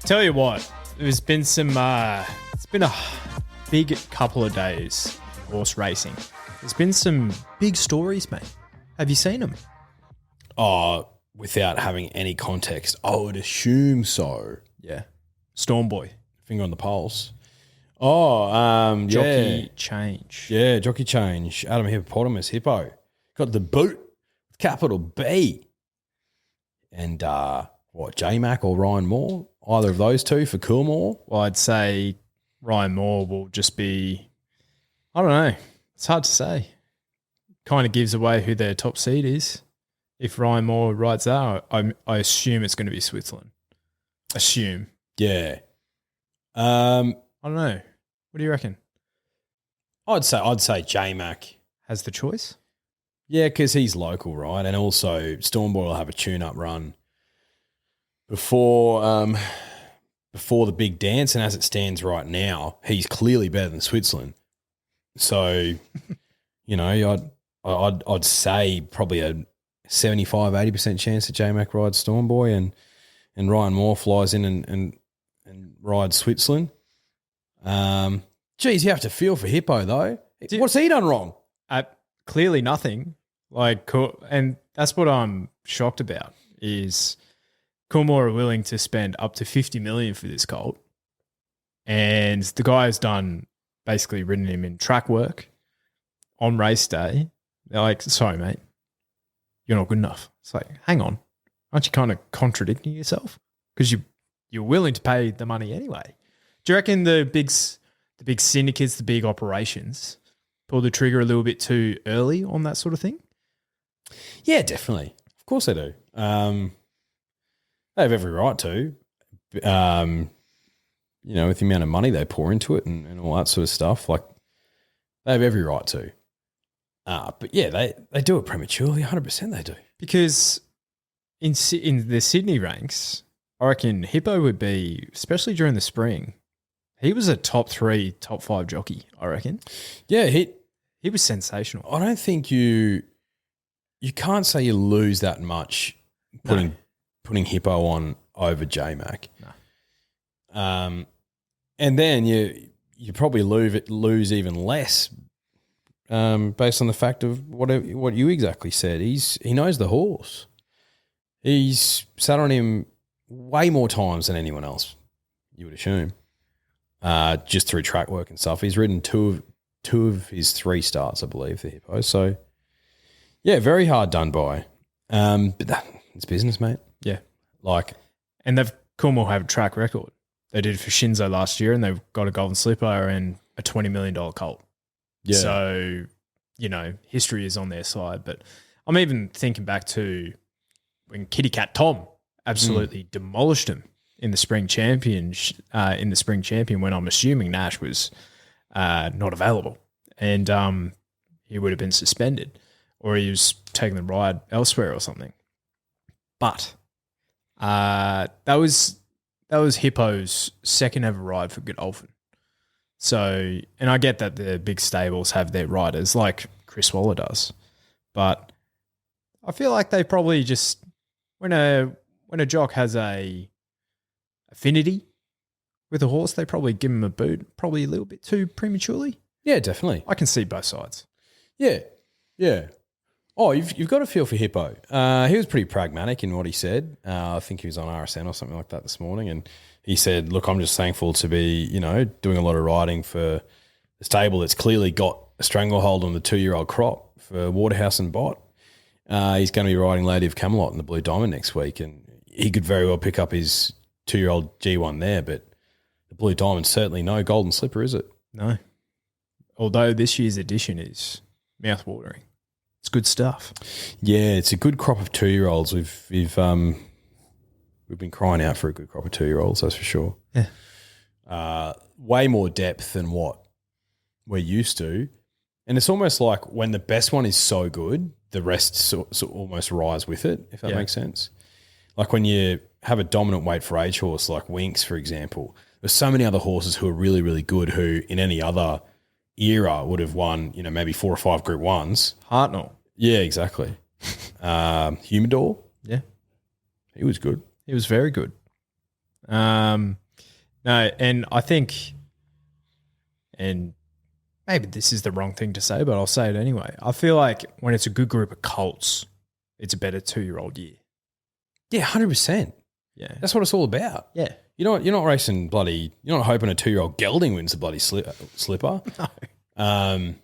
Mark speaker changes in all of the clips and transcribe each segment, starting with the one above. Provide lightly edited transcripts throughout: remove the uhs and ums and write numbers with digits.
Speaker 1: Tell you what, there's been some. It's been a big couple of days horse racing. There's been some big stories, mate. Have you seen them?
Speaker 2: Oh, without having any context, I would assume so.
Speaker 1: Yeah. Storm Boy.
Speaker 2: Finger on the pulse. Oh,
Speaker 1: Jockey change.
Speaker 2: Yeah, jockey change. Adam Hippopotamus, Hippo. Got the boot with capital B. And J-Mac or Ryan Moore? Either of those two for Coolmore?
Speaker 1: Well, I'd say Ryan Moore will just be, I don't know. It's hard to say. Kind of gives away who their top seed is. If Ryan Moore rides that, I assume it's going to be Switzerland. Assume.
Speaker 2: Yeah.
Speaker 1: I don't know. What do you reckon?
Speaker 2: I'd say J-Mac
Speaker 1: has the choice.
Speaker 2: Yeah, because he's local, right? And also Stormboy will have a tune-up run before the big dance. And as it stands right now, he's clearly better than Switzerland. So, I'd say probably a 75-80% chance that J-Mac rides Stormboy and Ryan Moore flies in and rides Switzerland. Geez, you have to feel for Hippo though. What's he done wrong?
Speaker 1: Clearly nothing. And that's what I'm shocked about is Coolmore are willing to spend up to $50 million for this colt, and the guy has done basically ridden him in track work on race day. They're like, sorry, mate, you're not good enough. It's like, hang on, aren't you kind of contradicting yourself? Because you're willing to pay the money anyway. Do you reckon the big syndicates, the big operations, pull the trigger a little bit too early on that sort of thing?
Speaker 2: Yeah, definitely. Of course they do. They have every right to. With the amount of money they pour into it and all that sort of stuff, like they have every right to. But yeah, they do it prematurely. 100% they do.
Speaker 1: Because in the Sydney ranks, I reckon Hippo would be, especially during the spring, he was a top 3, top 5 jockey, I reckon.
Speaker 2: Yeah, he
Speaker 1: was sensational.
Speaker 2: I don't think you can't say you lose that much putting Hippo on over J-Mac.
Speaker 1: No.
Speaker 2: And then you probably lose even less based on the fact of what you exactly said. He knows the horse. He's sat on him way more times than anyone else, you would assume, just through track work and stuff. He's ridden two of his 3 starts, I believe, for Hippo. So, yeah, very hard done by. But it's business, mate.
Speaker 1: Yeah.
Speaker 2: And
Speaker 1: Coolmore have a track record. They did it for Shinzo last year and they've got a golden slipper and a $20 million colt.
Speaker 2: Yeah.
Speaker 1: So, history is on their side. But I'm even thinking back to when Kitty Cat Tom absolutely demolished him in the spring champion. When I'm assuming Nash was not available, and he would have been suspended, or he was taking the ride elsewhere or something. But that was Hippo's second ever ride for Godolphin. So, and I get that the big stables have their riders like Chris Waller does, but I feel like they probably just when a jock has a affinity with a horse, they probably give him a boot probably a little bit too prematurely.
Speaker 2: Yeah, definitely.
Speaker 1: I can see both sides.
Speaker 2: Yeah, yeah. Oh, you've got a feel for Hippo. He was pretty pragmatic in what he said. I think he was on RSN or something like that this morning, and he said, look, I'm just thankful to be, doing a lot of riding for a stable that's clearly got a stranglehold on the 2-year-old crop for Waterhouse and Bott. He's going to be riding Lady of Camelot in the Blue Diamond next week, and he could very well pick up his 2-year-old G1 there, but the Blue Diamond certainly no golden slipper, is it?
Speaker 1: No. Although this year's edition is mouth-watering. It's good stuff.
Speaker 2: Yeah, it's a good crop of 2-year-olds. We've been crying out for a good crop of 2-year-olds, that's for sure.
Speaker 1: Yeah.
Speaker 2: Way more depth than what we're used to. And it's almost like when the best one is so good, the rest so almost rise with it, if that makes sense. Like when you have a dominant weight for age horse like Winx, for example, there's so many other horses who are really, really good who in any other era would have won, maybe 4 or 5 Group 1s.
Speaker 1: Hartnell.
Speaker 2: Yeah, exactly. Humidor.
Speaker 1: Yeah.
Speaker 2: He was good.
Speaker 1: He was very good. No, and I think, and maybe this is the wrong thing to say, but I'll say it anyway. I feel like when it's a good group of colts, it's a better 2-year-old year.
Speaker 2: Yeah, 100%.
Speaker 1: Yeah.
Speaker 2: That's what it's all about.
Speaker 1: Yeah.
Speaker 2: You're not racing bloody, you're not hoping a 2-year-old gelding wins the bloody slipper.
Speaker 1: No.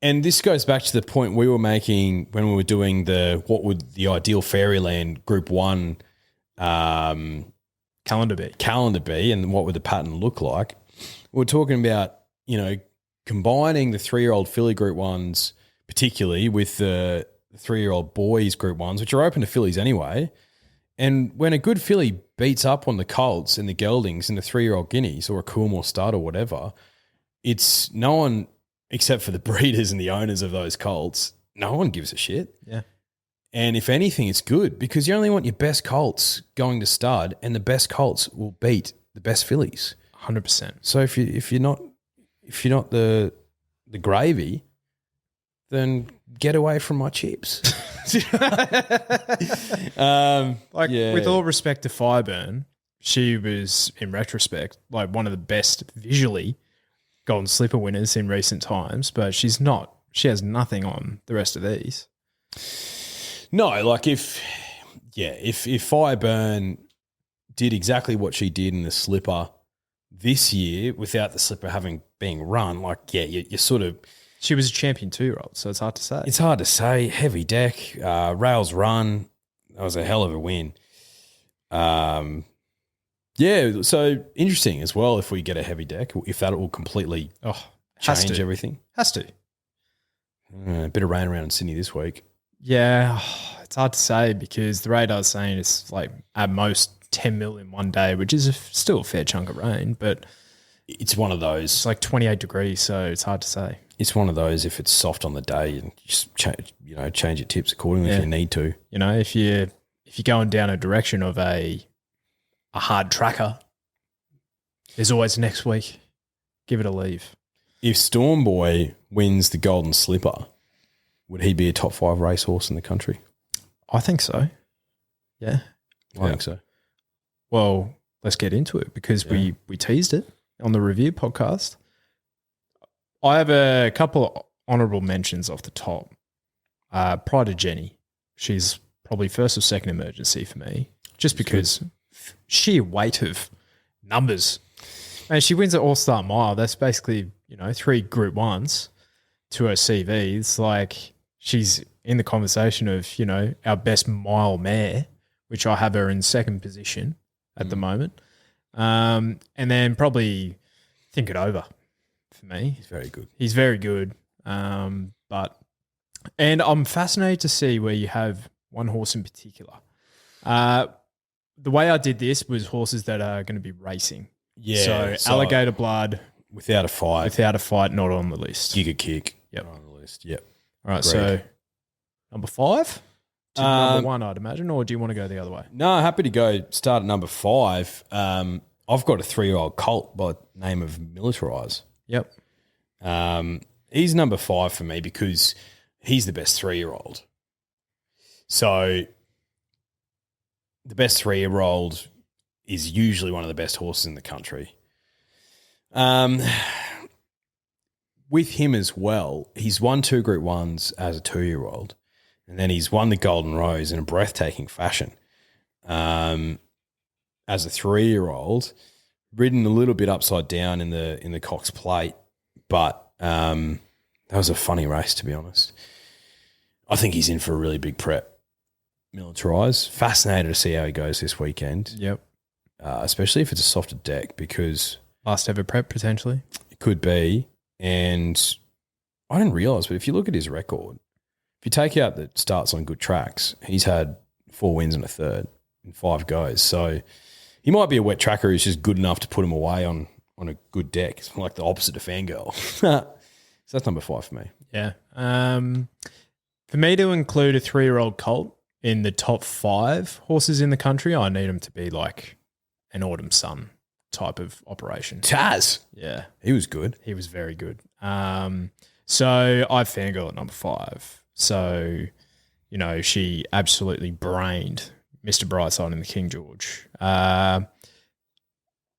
Speaker 2: And this goes back to the point we were making when we were doing what would the ideal Fairyland Group 1
Speaker 1: calendar be,
Speaker 2: and what would the pattern look like. We're talking about, combining the 3-year-old filly Group 1s, particularly with the 3-year-old boys Group 1s, which are open to fillies anyway. And when a good filly beats up on the colts and the geldings and the 3-year-old guineas or a Coolmore stud or whatever, it's no one except for the breeders and the owners of those colts, no one gives a shit.
Speaker 1: Yeah.
Speaker 2: And if anything, it's good because you only want your best colts going to stud, and the best colts will beat the best fillies.
Speaker 1: 100%.
Speaker 2: So if you're not the gravy, then get away from my chips.
Speaker 1: With all respect to Fireburn, she was, in retrospect, like one of the best visually Golden Slipper winners in recent times, but she's not. She has nothing on the rest of these.
Speaker 2: No, like if Fireburn did exactly what she did in the slipper this year without the slipper being run, you sort of...
Speaker 1: She was a champion 2-year-old, so it's hard to say.
Speaker 2: It's hard to say. Heavy deck, rails run. That was a hell of a win. Yeah, so interesting as well if we get a heavy deck, if that will completely change everything.
Speaker 1: Has to.
Speaker 2: A bit of rain around in Sydney this week.
Speaker 1: Yeah, it's hard to say because the radar's saying it's like at most 10 mil in one day, which is still a fair chunk of rain, but
Speaker 2: it's one of those.
Speaker 1: It's like 28 degrees, so it's hard to say.
Speaker 2: It's one of those if it's soft on the day and just change your tips accordingly if you need to.
Speaker 1: If you're going down a direction of a hard tracker, there's always next week. Give it a leave.
Speaker 2: If Storm Boy wins the Golden Slipper, would he be a top 5 racehorse in the country?
Speaker 1: I think so. Yeah.
Speaker 2: I think so.
Speaker 1: Well, let's get into it because we teased it on the review podcast. I have a couple of honourable mentions off the top. Pride of Jenny. She's probably first or second emergency for me just because sheer weight of numbers. And she wins an All-Star Mile. That's basically, 3 Group 1s to her CV. It's like she's in the conversation of, our best mile mare, which I have her in second position at the moment. And then probably Think It Over for me.
Speaker 2: He's very good.
Speaker 1: He's very good. And I'm fascinated to see where you have one horse in particular. The way I did this was horses that are going to be racing.
Speaker 2: Yeah.
Speaker 1: So Alligator Blood.
Speaker 2: Without a fight,
Speaker 1: not on the list.
Speaker 2: Giga Kick.
Speaker 1: Yep.
Speaker 2: Not on the list. Yep.
Speaker 1: All right. So number 5 to number 1, I'd imagine, or do you want to go the other way?
Speaker 2: No, happy to go start at number 5. I've got a 3-year-old colt by the name of Imperatriz.
Speaker 1: Yep.
Speaker 2: He's number 5 for me because he's the best 3-year-old. So the best 3-year-old is usually one of the best horses in the country. With him as well, he's won 2 Group 1s as a 2-year-old, and then he's won the Golden Rose in a breathtaking fashion. As a 3-year-old, ridden a little bit upside down in the Cox Plate, but that was a funny race, to be honest. I think he's in for a really big prep. Imperatriz. Fascinated to see how he goes this weekend.
Speaker 1: Yep.
Speaker 2: Especially if it's a softer deck because...
Speaker 1: Last ever prep, potentially.
Speaker 2: It could be. And I didn't realise, but if you look at his record, if you take out the starts on good tracks, he's had 4 wins and a third in 5 goes. So he might be a wet tracker who's just good enough to put him away on a good deck. It's like the opposite of Fangirl. So that's number 5 for me.
Speaker 1: Yeah. For me to include a 3-year-old colt in the top 5 horses in the country, I need him to be like an Autumn Sun type of operation.
Speaker 2: Taz.
Speaker 1: Yeah.
Speaker 2: He was good.
Speaker 1: He was very good. So I have Fangirl at number 5. So, she absolutely brained Mr. Brightside in the King George.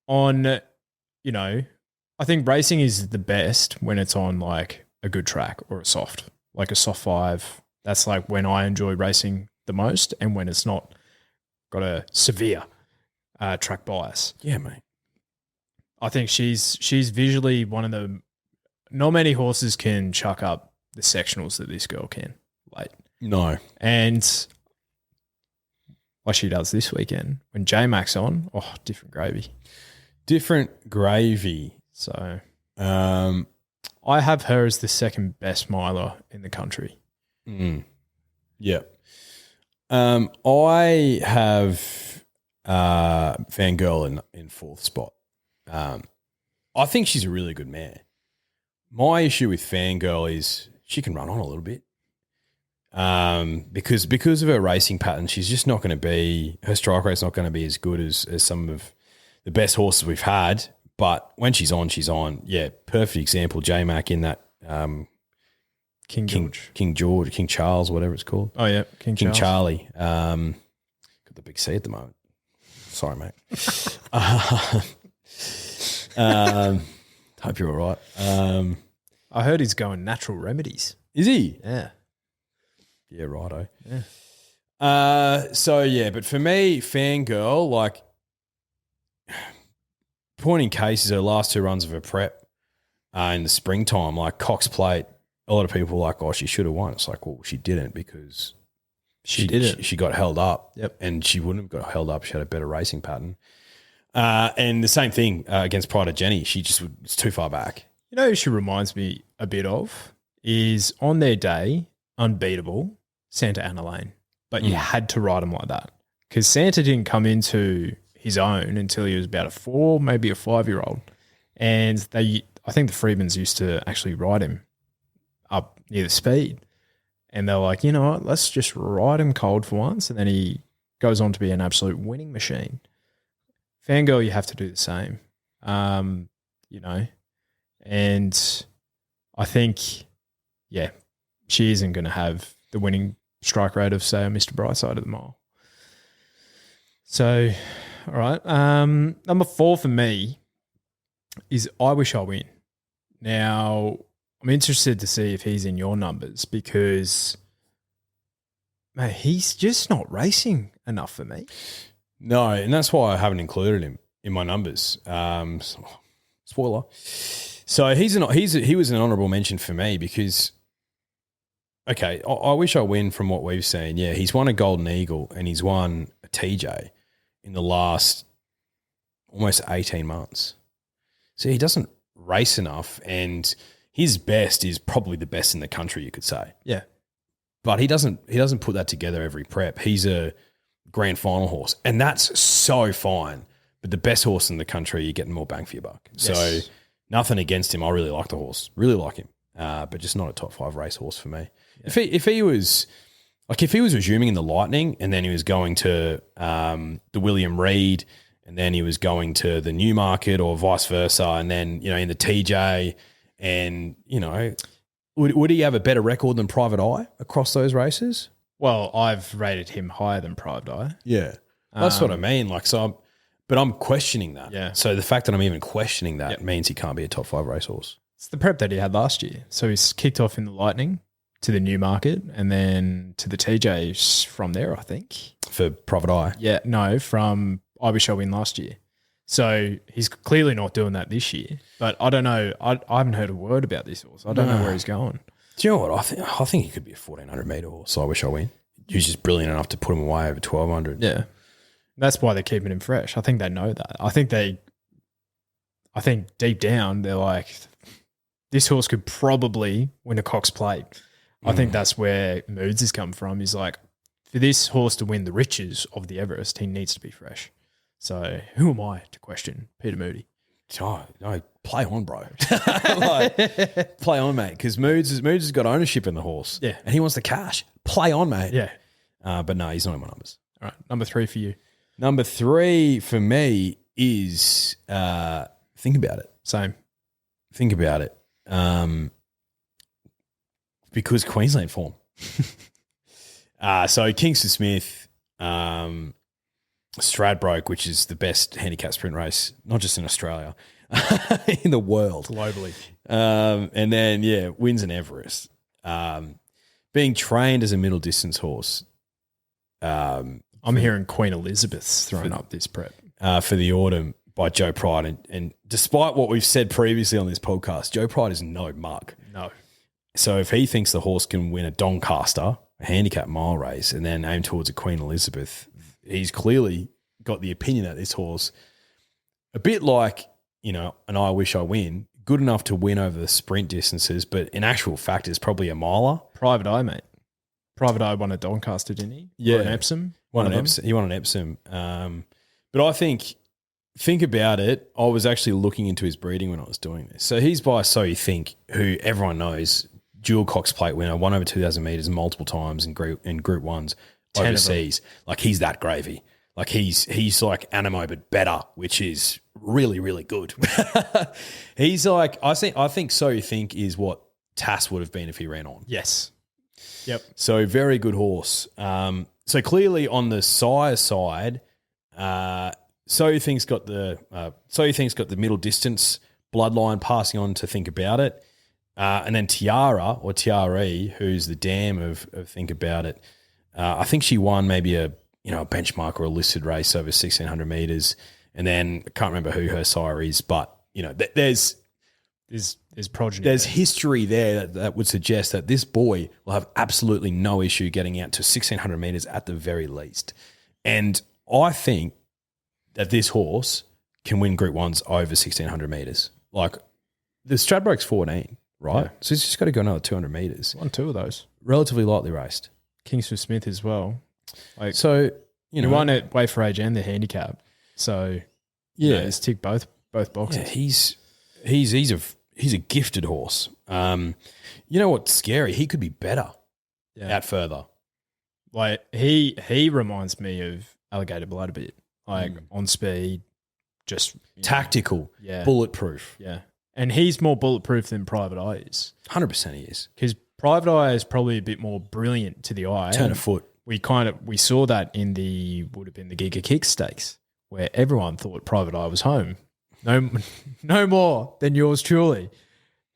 Speaker 1: on, you know, I think racing is the best when it's on like a good track or a soft, like a soft 5. That's like when I enjoy racing the most, and when it's not got a severe track bias.
Speaker 2: Yeah, mate.
Speaker 1: I think she's visually one of the. Not many horses can chuck up the sectionals that this girl can. Like
Speaker 2: No.
Speaker 1: And what she does this weekend when J-Mac's on, different gravy.
Speaker 2: Different gravy.
Speaker 1: So I have her as the second best miler in the country.
Speaker 2: Yeah. I have Fangirl in 4th spot. I think she's a really good mare. My issue with Fangirl is she can run on a little bit. Because of her racing pattern, she's just not going to be, her strike rate's not going to be as good as some of the best horses we've had. But when she's on, she's on. Yeah, perfect example. J-Mac in that King Charles, whatever it's called.
Speaker 1: Oh, yeah, King
Speaker 2: Charlie. Got the big C at the moment. Sorry, mate. Hope you're all right.
Speaker 1: I heard he's going natural remedies.
Speaker 2: Is he?
Speaker 1: Yeah.
Speaker 2: Yeah, righto.
Speaker 1: Yeah.
Speaker 2: But for me, Fangirl, like, point in case is her last 2 runs of her prep in the springtime, like Cox Plate, a lot of people were like, oh, she should have won. It's like, well, she didn't because she got held up.
Speaker 1: Yep.
Speaker 2: And she wouldn't have got held up. She had a better racing pattern. And the same thing against Pride of Jenny. She just was too far back.
Speaker 1: You know who she reminds me a bit of is on their day, unbeatable, Santa Ana Lane. But you had to ride him like that because Santa didn't come into his own until he was about a 4, maybe a 5-year-old. And I think the Freedmans used to actually ride him up near the speed. And they're like, you know what, let's just ride him cold for once. And then he goes on to be an absolute winning machine. Fangirl, you have to do the same, you know. And I think, yeah, she isn't going to have the winning strike rate of, say, a Mr. Brightside of the Mile. So, all right. Number 4 for me is I Wish I Win. Now, I'm interested to see if he's in your numbers because, mate, he's just not racing enough for me.
Speaker 2: No, and that's why I haven't included him in my numbers. Spoiler. So he was an honourable mention for me because, okay, I Wish I Win from what we've seen. Yeah, he's won a Golden Eagle and he's won a TJ in the last almost 18 months. So he doesn't race enough, and his best is probably the best in the country, you could say.
Speaker 1: Yeah.
Speaker 2: But he doesn't put that together every prep. He's a grand final horse, and that's so fine. But the best horse in the country, you're getting more bang for your buck. Yes. So nothing against him. I really like the horse. Really like him. But just not a top 5 race horse for me. Yeah. If he was resuming in the Lightning and then he was going to the William Reed and then he was going to the Newmarket or vice versa and then, you know, in the TJ and, you know, would he have a better record than Private Eye across those races?
Speaker 1: Well, I've rated him higher than Private Eye.
Speaker 2: Yeah. That's what I mean. Like, but I'm questioning that.
Speaker 1: Yeah.
Speaker 2: So the fact that I'm even questioning that means he can't be a top 5 racehorse.
Speaker 1: It's the prep that he had last year. So he's kicked off in the Lightning to the Newmarket and then to the TJ from there, I think.
Speaker 2: For Private Eye?
Speaker 1: Yeah, no, from I Wish I Win last year. So he's clearly not doing that this year. But I don't know. I haven't heard a word about this horse. I don't know where he's going.
Speaker 2: Do you know what? I think he could be a 1,400 metre horse. So I Wish I Win. He's just brilliant enough to put him away over 1,200.
Speaker 1: Yeah. That's why they're keeping him fresh. I think they know that. I think deep down they're like, this horse could probably win a Cox Plate. I think that's where Moods has come from. He's like, for this horse to win the riches of the Everest, he needs to be fresh. So who am I to question Peter Moody?
Speaker 2: Oh, no, play on, bro. Play on, mate, because Moods has got ownership in the horse.
Speaker 1: Yeah.
Speaker 2: And he wants the cash. Play on, mate.
Speaker 1: Yeah.
Speaker 2: But no, he's not in my numbers.
Speaker 1: All right, number 3 for you.
Speaker 2: Number 3 for me is think about it.
Speaker 1: Same.
Speaker 2: Think about it. Because Queensland form. So Kingston Smith, Stradbroke, which is the best handicap sprint race, not just in Australia, in the world.
Speaker 1: Globally.
Speaker 2: And then, wins an Everest. Being trained as a middle distance horse.
Speaker 1: I'm hearing Queen Elizabeth's throwing up this prep.
Speaker 2: For the autumn by Joe Pride. And despite what we've said previously on this podcast, Joe Pride is no mug.
Speaker 1: No.
Speaker 2: So if he thinks the horse can win a Doncaster, a handicap mile race, and then aim towards a Queen Elizabeth, he's clearly got the opinion that this horse, a bit like, and I Wish I Win, good enough to win over the sprint distances, but in actual fact is probably a miler.
Speaker 1: Private Eye, mate. Private Eye won a Doncaster, didn't he?
Speaker 2: Yeah.
Speaker 1: Or an Epsom.
Speaker 2: He won an Epsom. But I think about it, I was actually looking into his breeding when I was doing this. So he's by So You Think, who everyone knows, dual Cox Plate winner, won over 2,000 metres multiple times in Group Ones overseas. Like, he's that gravy. Like, he's like Animo but better, which is really, really good. He's like, I think So You Think is what Tass would have been if he ran on.
Speaker 1: Yes. Yep.
Speaker 2: So very good horse. So clearly on the sire side, So You Think's got the middle distance bloodline passing on to Think About It. And then Tiara or Tiare, who's the dam of Think About It. I think she won maybe a benchmark or a listed race over 1,600 metres. And then I can't remember who her sire is, but there's
Speaker 1: progeny.
Speaker 2: There's history there that would suggest that this boy will have absolutely no issue getting out to 1,600 metres at the very least. And I think that this horse can win Group 1s over 1,600 metres. Like, the Stradbroke's 14, right?
Speaker 1: Yeah.
Speaker 2: So he's just got to go another 200 metres.
Speaker 1: Won 2 of those.
Speaker 2: Relatively lightly raced.
Speaker 1: Kingsford Smith as well. Like,
Speaker 2: so,
Speaker 1: he won at Way for Age and the handicap. So, he's ticked both boxes.
Speaker 2: Yeah, he's a gifted horse. You know what's scary? He could be better out further.
Speaker 1: Like, he reminds me of Alligator Blood a bit. Like, on speed, just
Speaker 2: tactical,
Speaker 1: yeah,
Speaker 2: bulletproof.
Speaker 1: Yeah. And he's more bulletproof than Private Eye is.
Speaker 2: 100% he is.
Speaker 1: Because Private Eye is probably a bit more brilliant to the eye.
Speaker 2: Turn of foot.
Speaker 1: We saw that in would have been the Giga Kick Stakes, where everyone thought Private Eye was home. No more than yours truly.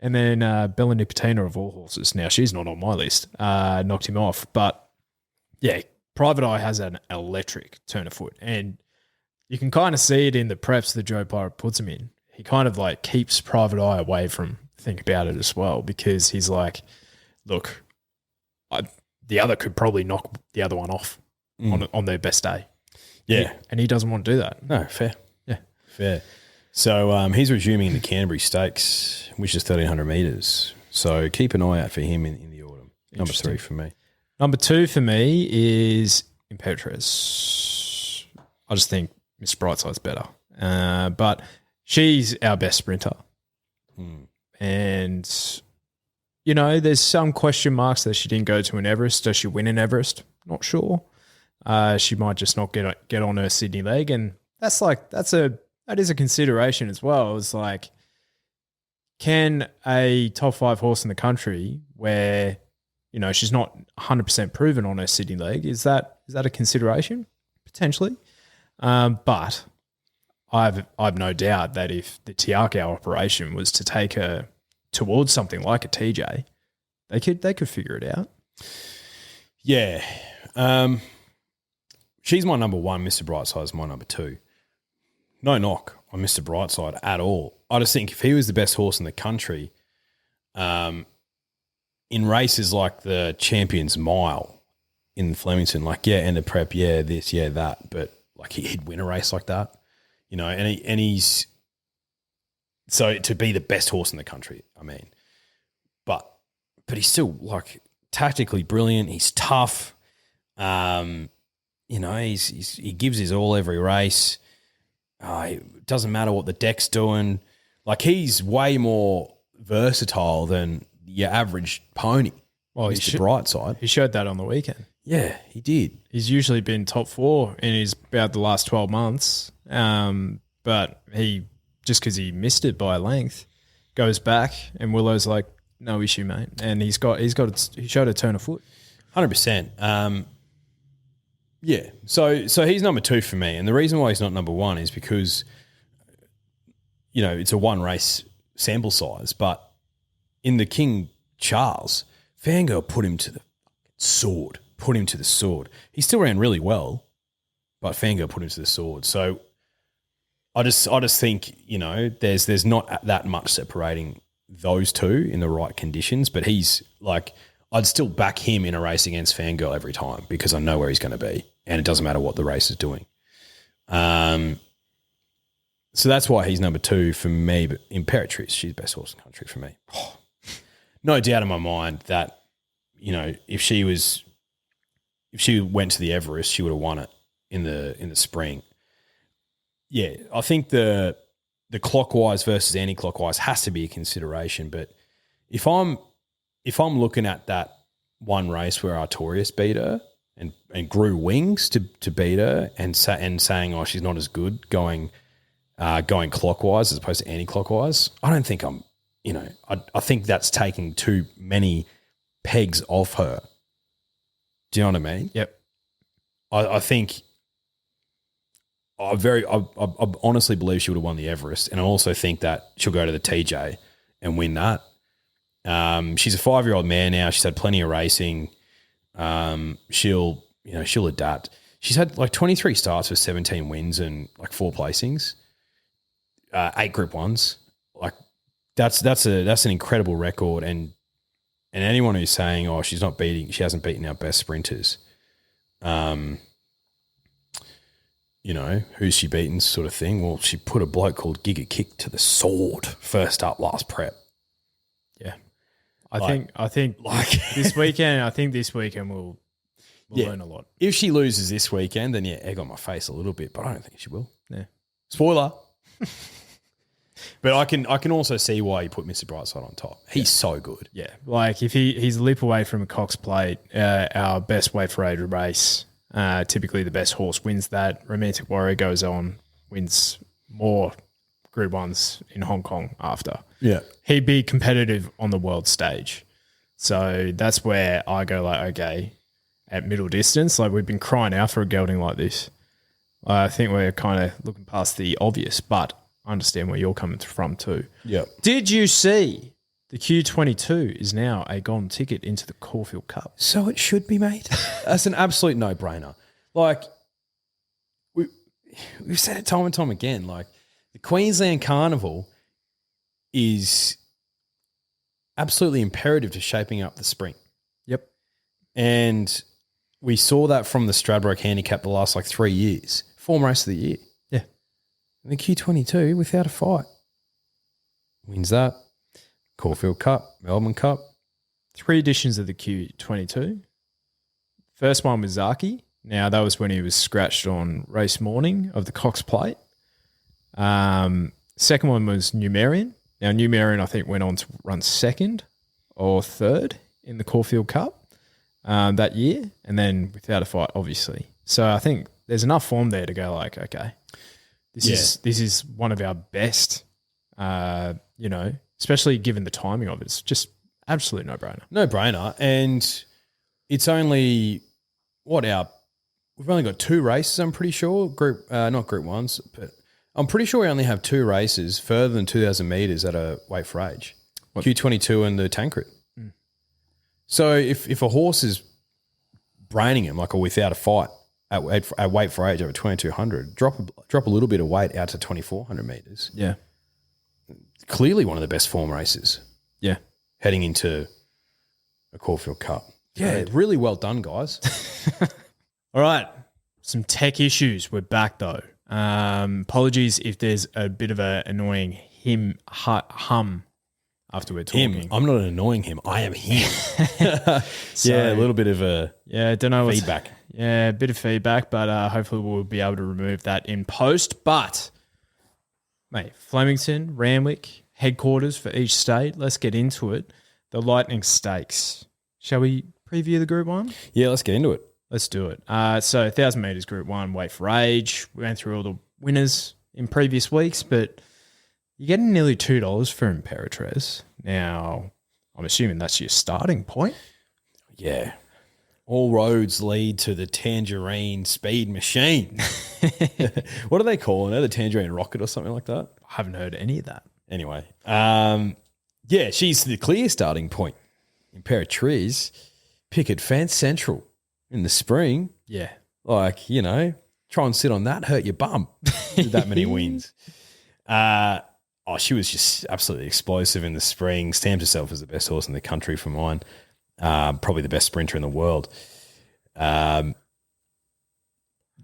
Speaker 1: And then Bella Nipotina, of all horses, now she's not on my list, knocked him off. But yeah, Private Eye has an electric turn of foot. And you can kind of see it in the preps that Joe Pirate puts him in. He kind of like keeps Private Eye away from Think About It as well, because he's like, look, the other could probably knock the other one off on their best day.
Speaker 2: Yeah.
Speaker 1: And he doesn't want to do that.
Speaker 2: No, fair.
Speaker 1: Yeah.
Speaker 2: Fair. So he's resuming the Canterbury Stakes, which is 1,300 metres. So keep an eye out for him in the autumn. Number 3 for me.
Speaker 1: Number 2 for me is Imperatriz. I just think Miss Brightside's better. But she's our best sprinter. And, there's some question marks that she didn't go to an Everest. Does she win an Everest? Not sure. She might just not get on her Sydney leg. And that is a consideration as well. It's like, can a top 5 horse in the country where, she's not 100% proven on her Sydney leg, is that a consideration? Potentially. But I've no doubt that if the Tiakau operation was to take her towards something like a TJ, they could figure it out.
Speaker 2: Yeah. She's my number 1. Mr. Brightside is my number 2. No knock on Mr. Brightside at all. I just think if he was the best horse in the country, in races like the Champions Mile in Flemington, end of prep, this, that, but he'd win a race like that, and he's so to be the best horse in the country. I mean, but he's still tactically brilliant. He's tough. He gives his all every race. It doesn't matter what the deck's doing. He's way more versatile than your average pony. Well, Mr. Brightside.
Speaker 1: He showed that on the weekend.
Speaker 2: Yeah, he did.
Speaker 1: He's usually been top 4 in about the last 12 months. But he, just because he missed it by a length, goes back and Willow's like, no issue, mate. And he showed a turn of foot.
Speaker 2: 100%. Yeah. So he's number 2 for me. And the reason why he's not number 1 is because, it's a one race sample size. But in the King Charles, Fangirl put him to the sword. He still ran really well, but Fangirl put him to the sword. So I just think, there's not that much separating those two in the right conditions, but he's like, I'd still back him in a race against Fangirl every time because I know where he's going to be and it doesn't matter what the race is doing. So that's why he's number 2 for me, but Imperatriz, she's the best horse in the country for me. Oh, no doubt in my mind that, if she went to the Everest, she would have won it in the spring. Yeah, I think the clockwise versus anti-clockwise has to be a consideration. But if I'm looking at that one race where Artorias beat her and grew wings to beat her and saying, oh, she's not as good going clockwise as opposed to anti-clockwise, I don't think I'm, I think that's taking too many pegs off her. Do you know what I mean?
Speaker 1: Yep.
Speaker 2: I think I honestly believe she would have won the Everest, and I also think that she'll go to the TJ and win that. She's a 5-year-old mare now. She's had plenty of racing. She'll adapt. She's had like 23 starts with 17 wins and like 4 placings, 8 Group 1s. Like that's an incredible record. And anyone who's saying, oh, she hasn't beaten our best sprinters, who's she beaten sort of thing. Well, she put a bloke called Giga Kick to the sword first up last prep.
Speaker 1: Yeah. I think this weekend we'll learn a lot.
Speaker 2: If she loses this weekend, then egg on my face a little bit, but I don't think she will.
Speaker 1: Yeah.
Speaker 2: Spoiler. But I can also see why he put Mr. Brightside on top. He's so good.
Speaker 1: Yeah. Like if he's a lip away from a Cox Plate, our best weight for age race, typically the best horse wins that. Romantic Warrior goes on, wins more Group 1s in Hong Kong after.
Speaker 2: Yeah.
Speaker 1: He'd be competitive on the world stage. So that's where I go like, okay, at middle distance, like we've been crying out for a gelding like this. I think we're kind of looking past the obvious, but I understand where you're coming from too.
Speaker 2: Yeah.
Speaker 1: Did you see the Q22 is now a gone ticket into the Caulfield Cup?
Speaker 2: So it should be, mate. That's an absolute no-brainer. Like, we've said it time and time again, like the Queensland Carnival is absolutely imperative to shaping up the spring.
Speaker 1: Yep.
Speaker 2: And we saw that from the Stradbroke Handicap the last 3 years. Form race of the year.
Speaker 1: Yeah.
Speaker 2: And the Q22, without a fight, wins that. Caulfield Cup, Melbourne Cup.
Speaker 1: 3 editions of the Q22. First one was Zaki. Now, that was when he was scratched on race morning of the Cox Plate. Second one was Numerian. Now, Numerian, I think, went on to run 2nd or 3rd in the Caulfield Cup that year, and then without a fight, obviously. So I think there's enough form there to go like, okay, this is one of our best, especially given the timing of it. It's just absolute no-brainer.
Speaker 2: No-brainer. And it's only, we've only got 2 races, I'm pretty sure. Not Group 1s, but I'm pretty sure we only have 2 races further than 2,000 metres at a weight for age. What? Q22 and the Tancred. Mm. So if a horse is braining him like a without a fight at weight for age over 2,200, drop a little bit of weight out to 2,400 metres.
Speaker 1: Yeah.
Speaker 2: Clearly one of the best form races.
Speaker 1: Yeah.
Speaker 2: Heading into a Caulfield Cup. Yeah, really well done, guys.
Speaker 1: All right. Some tech issues. We're back, though. Apologies if there's a bit of an annoying hum after we're talking.
Speaker 2: Him. I'm not annoying him. I am him. A little bit of
Speaker 1: don't know
Speaker 2: feedback.
Speaker 1: A bit of feedback, but hopefully we'll be able to remove that in post. But, mate, Flemington, Randwick, headquarters for each state. Let's get into it. The Lightning Stakes. Shall we preview the Group 1?
Speaker 2: Yeah, let's get into it.
Speaker 1: Let's do it. So 1,000 metres Group 1, weight for age. We went through all the winners in previous weeks, but you're getting nearly $2 for Imperatriz. Now, I'm assuming that's your starting point.
Speaker 2: Yeah. all roads lead to the Tangerine Speed Machine. What are they calling it? The Tangerine Rocket or something like that?
Speaker 1: I haven't heard any of that.
Speaker 2: Anyway, she's the clear starting point. Imperatriz, Picket Fence Central in the spring.
Speaker 1: Yeah.
Speaker 2: Like, try and sit on that, hurt your bum with that many wins. She was just absolutely explosive in the spring, stamped herself as the best horse in the country for mine. Probably the best sprinter in the world. I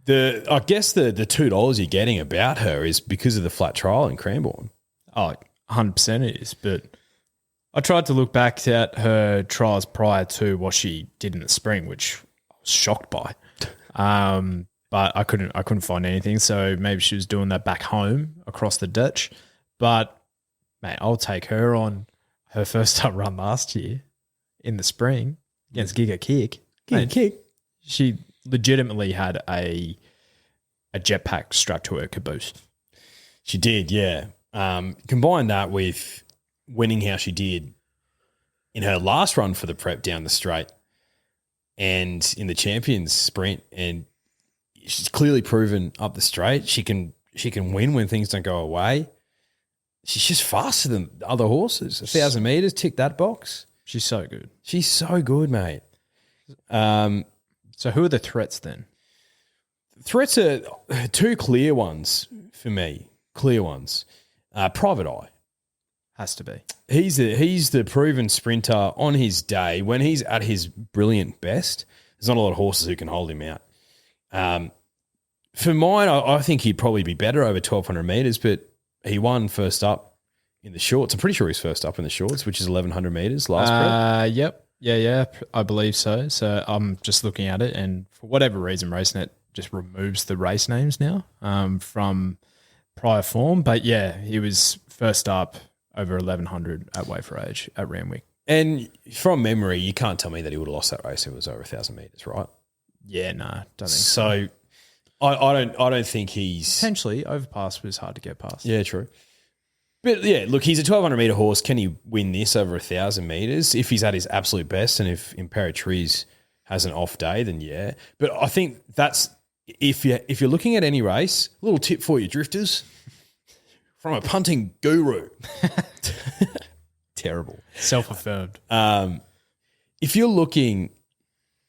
Speaker 2: guess the $2 you're getting about her is because of the flat trial in Cranbourne.
Speaker 1: Oh, 100% it is. But I tried to look back at her trials prior to what she did in the spring, which I was shocked by. But I couldn't find anything. So maybe she was doing that back home across the ditch. But mate, I'll take her on her first up run last year in the spring against Giga Kick.
Speaker 2: Kick.
Speaker 1: She legitimately had a jetpack strapped to her caboose.
Speaker 2: She did, yeah. Combine that with winning how she did in her last run for the prep down the straight and in the Champions Sprint, and she's clearly proven up the straight she can win when things don't go away. She's just faster than other horses. 1,000 metres, tick that box.
Speaker 1: She's so good.
Speaker 2: She's so good, mate.
Speaker 1: So who are the threats then?
Speaker 2: Threats are two clear ones for me. Clear ones. Private Eye.
Speaker 1: Has to be.
Speaker 2: He's the proven sprinter on his day. When he's at his brilliant best, there's not a lot of horses who can hold him out. For mine, I think he'd probably be better over 1,200 metres, but he won first up in the shorts. I'm pretty sure he's first up in the shorts, which is 1,100 metres last prep.
Speaker 1: Yep. Yeah, I believe so. So I'm just looking at it, and for whatever reason, RaceNet just removes the race names now from prior form. But yeah, he was first up over 1,100 at Way for Age at Randwick.
Speaker 2: And from memory, you can't tell me that he would have lost that race if it was over 1,000 metres, right?
Speaker 1: Yeah, no, don't think
Speaker 2: so. I don't think he's
Speaker 1: potentially overpass was hard to get past.
Speaker 2: Yeah, true. But yeah, look, he's a 1,200 metre horse. Can he win this over 1,000 metres if he's at his absolute best? And if Imperatriz has an off day, then yeah. But I think that's if you're looking at any race, a little tip for you, drifters, from a punting guru. Terrible.
Speaker 1: Self-affirmed.
Speaker 2: If you're looking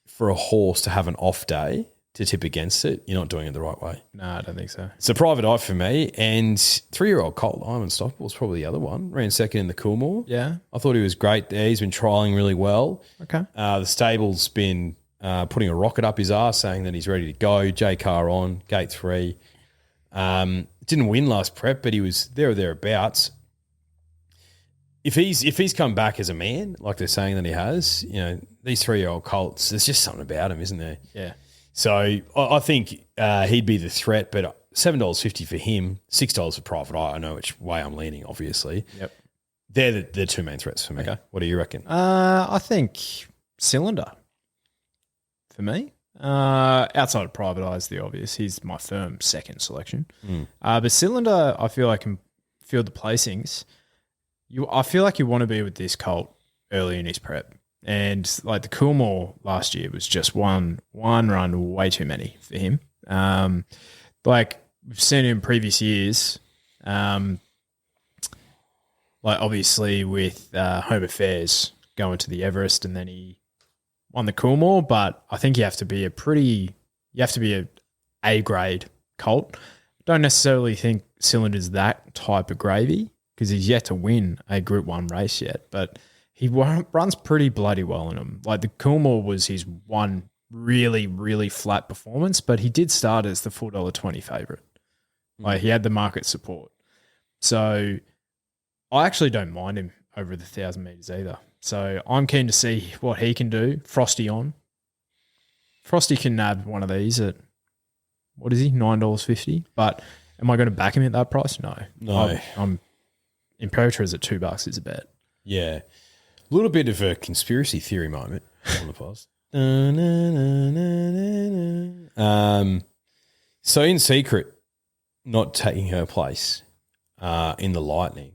Speaker 2: for a horse to have an off day to tip against it, you're not doing it the right way.
Speaker 1: No, I don't think so.
Speaker 2: It's a Private Eye for me, and 3-year-old Colt Iron Stockball is probably the other one. Ran second in the Coolmore.
Speaker 1: Yeah.
Speaker 2: I thought he was great there. He's been trialling really well.
Speaker 1: Okay.
Speaker 2: The stable's been putting a rocket up his arse, saying that he's ready to go. J Car on, gate 3. Didn't win last prep, but he was there or thereabouts. If he's come back as a man, like they're saying that he has, these 3-year-old colts, there's just something about him, isn't there?
Speaker 1: Yeah.
Speaker 2: So I think he'd be the threat, but $7.50 for him, $6 for Private Eye. I know which way I'm leaning, obviously.
Speaker 1: Yep.
Speaker 2: They're the two main threats for me.
Speaker 1: Okay.
Speaker 2: What do you reckon?
Speaker 1: I think Cylinder for me. Outside of Private Eye is the obvious. He's my firm second selection. But Cylinder, I feel I can field the placings. I feel like you want to be with this colt early in his prep. And like the Coolmore last year was just one run way too many for him. Like we've seen in previous years, like obviously with Home Affairs going to the Everest and then he won the Coolmore, but I think you have to be a A-grade colt. Don't necessarily think Cylinder's that type of gravy because he's yet to win a Group 1 race yet, but he runs pretty bloody well in them. Like the Coolmore was his one really, really flat performance, but he did start as the $4.20 favourite. Like he had the market support. So I actually don't mind him over the 1,000 metres either. So I'm keen to see what he can do. Frosty on. Frosty can nab one of these at, what is he, $9.50? But am I going to back him at that price? No. I'm Imperatriz at $2 is a bet.
Speaker 2: Yeah. A little bit of a conspiracy theory moment on the post. So in secret, not taking her place in the Lightning,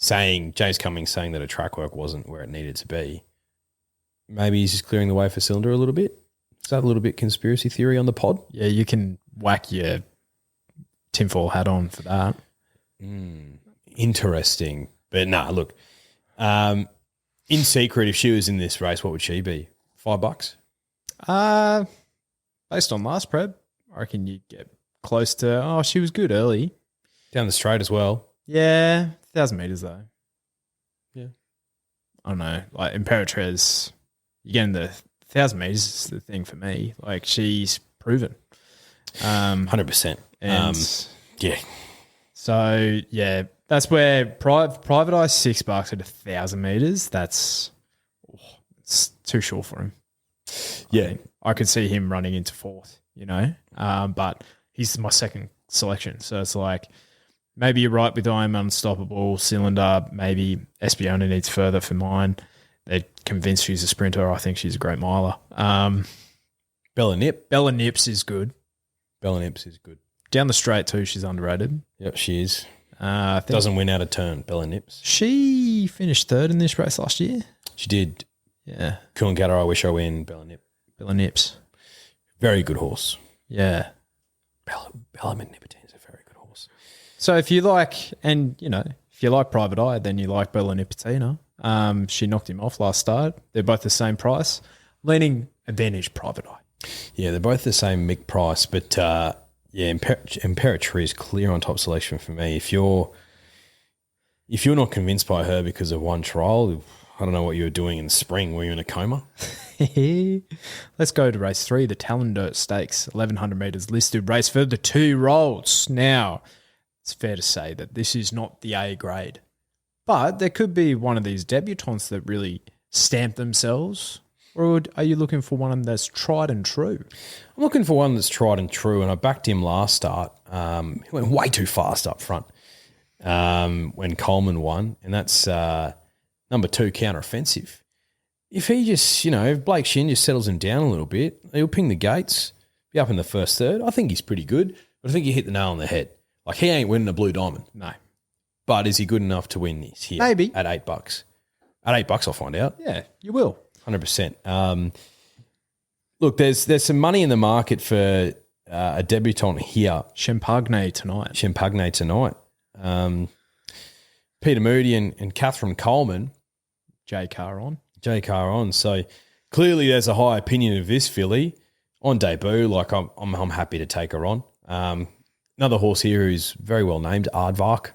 Speaker 2: James Cummings saying that her track work wasn't where it needed to be. maybe he's just clearing the way for Cylinder a little bit. Is that a little bit conspiracy theory on the pod?
Speaker 1: Yeah, you can whack your tinfoil hat on for that.
Speaker 2: Interesting. But nah, look, in secret, if she was in this race, what would she be? $5?
Speaker 1: Based on last prep, I reckon you'd get close to, she was good early.
Speaker 2: Down the straight as well.
Speaker 1: Yeah, 1,000 metres though.
Speaker 2: Yeah.
Speaker 1: I don't know. Like Imperatriz, again, the 1,000 metres is the thing for me. Like she's proven.
Speaker 2: 100%.
Speaker 1: And
Speaker 2: yeah.
Speaker 1: So, yeah, that's where Private Eye $6 at 1,000 metres, it's too short for him.
Speaker 2: Yeah.
Speaker 1: I could see him running into fourth, but he's my second selection. So it's like maybe you're right with I'm Unstoppable, Cylinder, maybe Espiona needs further for mine. They're convinced she's a sprinter. I think she's a great miler.
Speaker 2: Bella
Speaker 1: Nips is good.
Speaker 2: Bella Nips is good.
Speaker 1: Down the straight too, she's underrated.
Speaker 2: Yep, she is.
Speaker 1: I think
Speaker 2: Doesn't win out of turn, Bella Nips.
Speaker 1: she finished third in this race last year.
Speaker 2: She did.
Speaker 1: Yeah,
Speaker 2: Coolangatta, I wish I win. Bella
Speaker 1: Nips.
Speaker 2: Very good horse.
Speaker 1: Yeah.
Speaker 2: Bella Nipotin is a very good horse.
Speaker 1: So if you like, if you like Private Eye, then you like Bella Nipotina. She knocked him off last start. They're both the same price. Leaning advantage Private Eye.
Speaker 2: Yeah, they're both the same Mick price, but Imperatriz clear on top selection for me. If you're not convinced by her because of one trial, I don't know what you were doing in the spring. Were you in a coma?
Speaker 1: Let's go to race 3, the Talendert Stakes, 1,100 metres listed race for the 2-year-olds. Now, it's fair to say that this is not the A grade, but there could be one of these debutantes that really stamp themselves. Or are you looking for one that's tried and true?
Speaker 2: I'm looking for one that's tried and true, and I backed him last start. He went way too fast up front when Coleman won, and that's number 2, Counteroffensive. If he just, if Blake Shin just settles him down a little bit, he'll ping the gates, be up in the first third. I think he's pretty good, but I think you hit the nail on the head. Like, he ain't winning a Blue Diamond.
Speaker 1: No.
Speaker 2: But is he good enough to win this here?
Speaker 1: Maybe.
Speaker 2: At $8. At $8, I'll find out.
Speaker 1: Yeah, you will.
Speaker 2: 100%. Look, there's some money in the market for a debutant here.
Speaker 1: Champagne tonight.
Speaker 2: Peter Moody and Catherine Coleman.
Speaker 1: J Car on. So clearly there's a high opinion of this filly on debut. Like I'm happy to take her on. Another horse here who's very well named, Aardvark.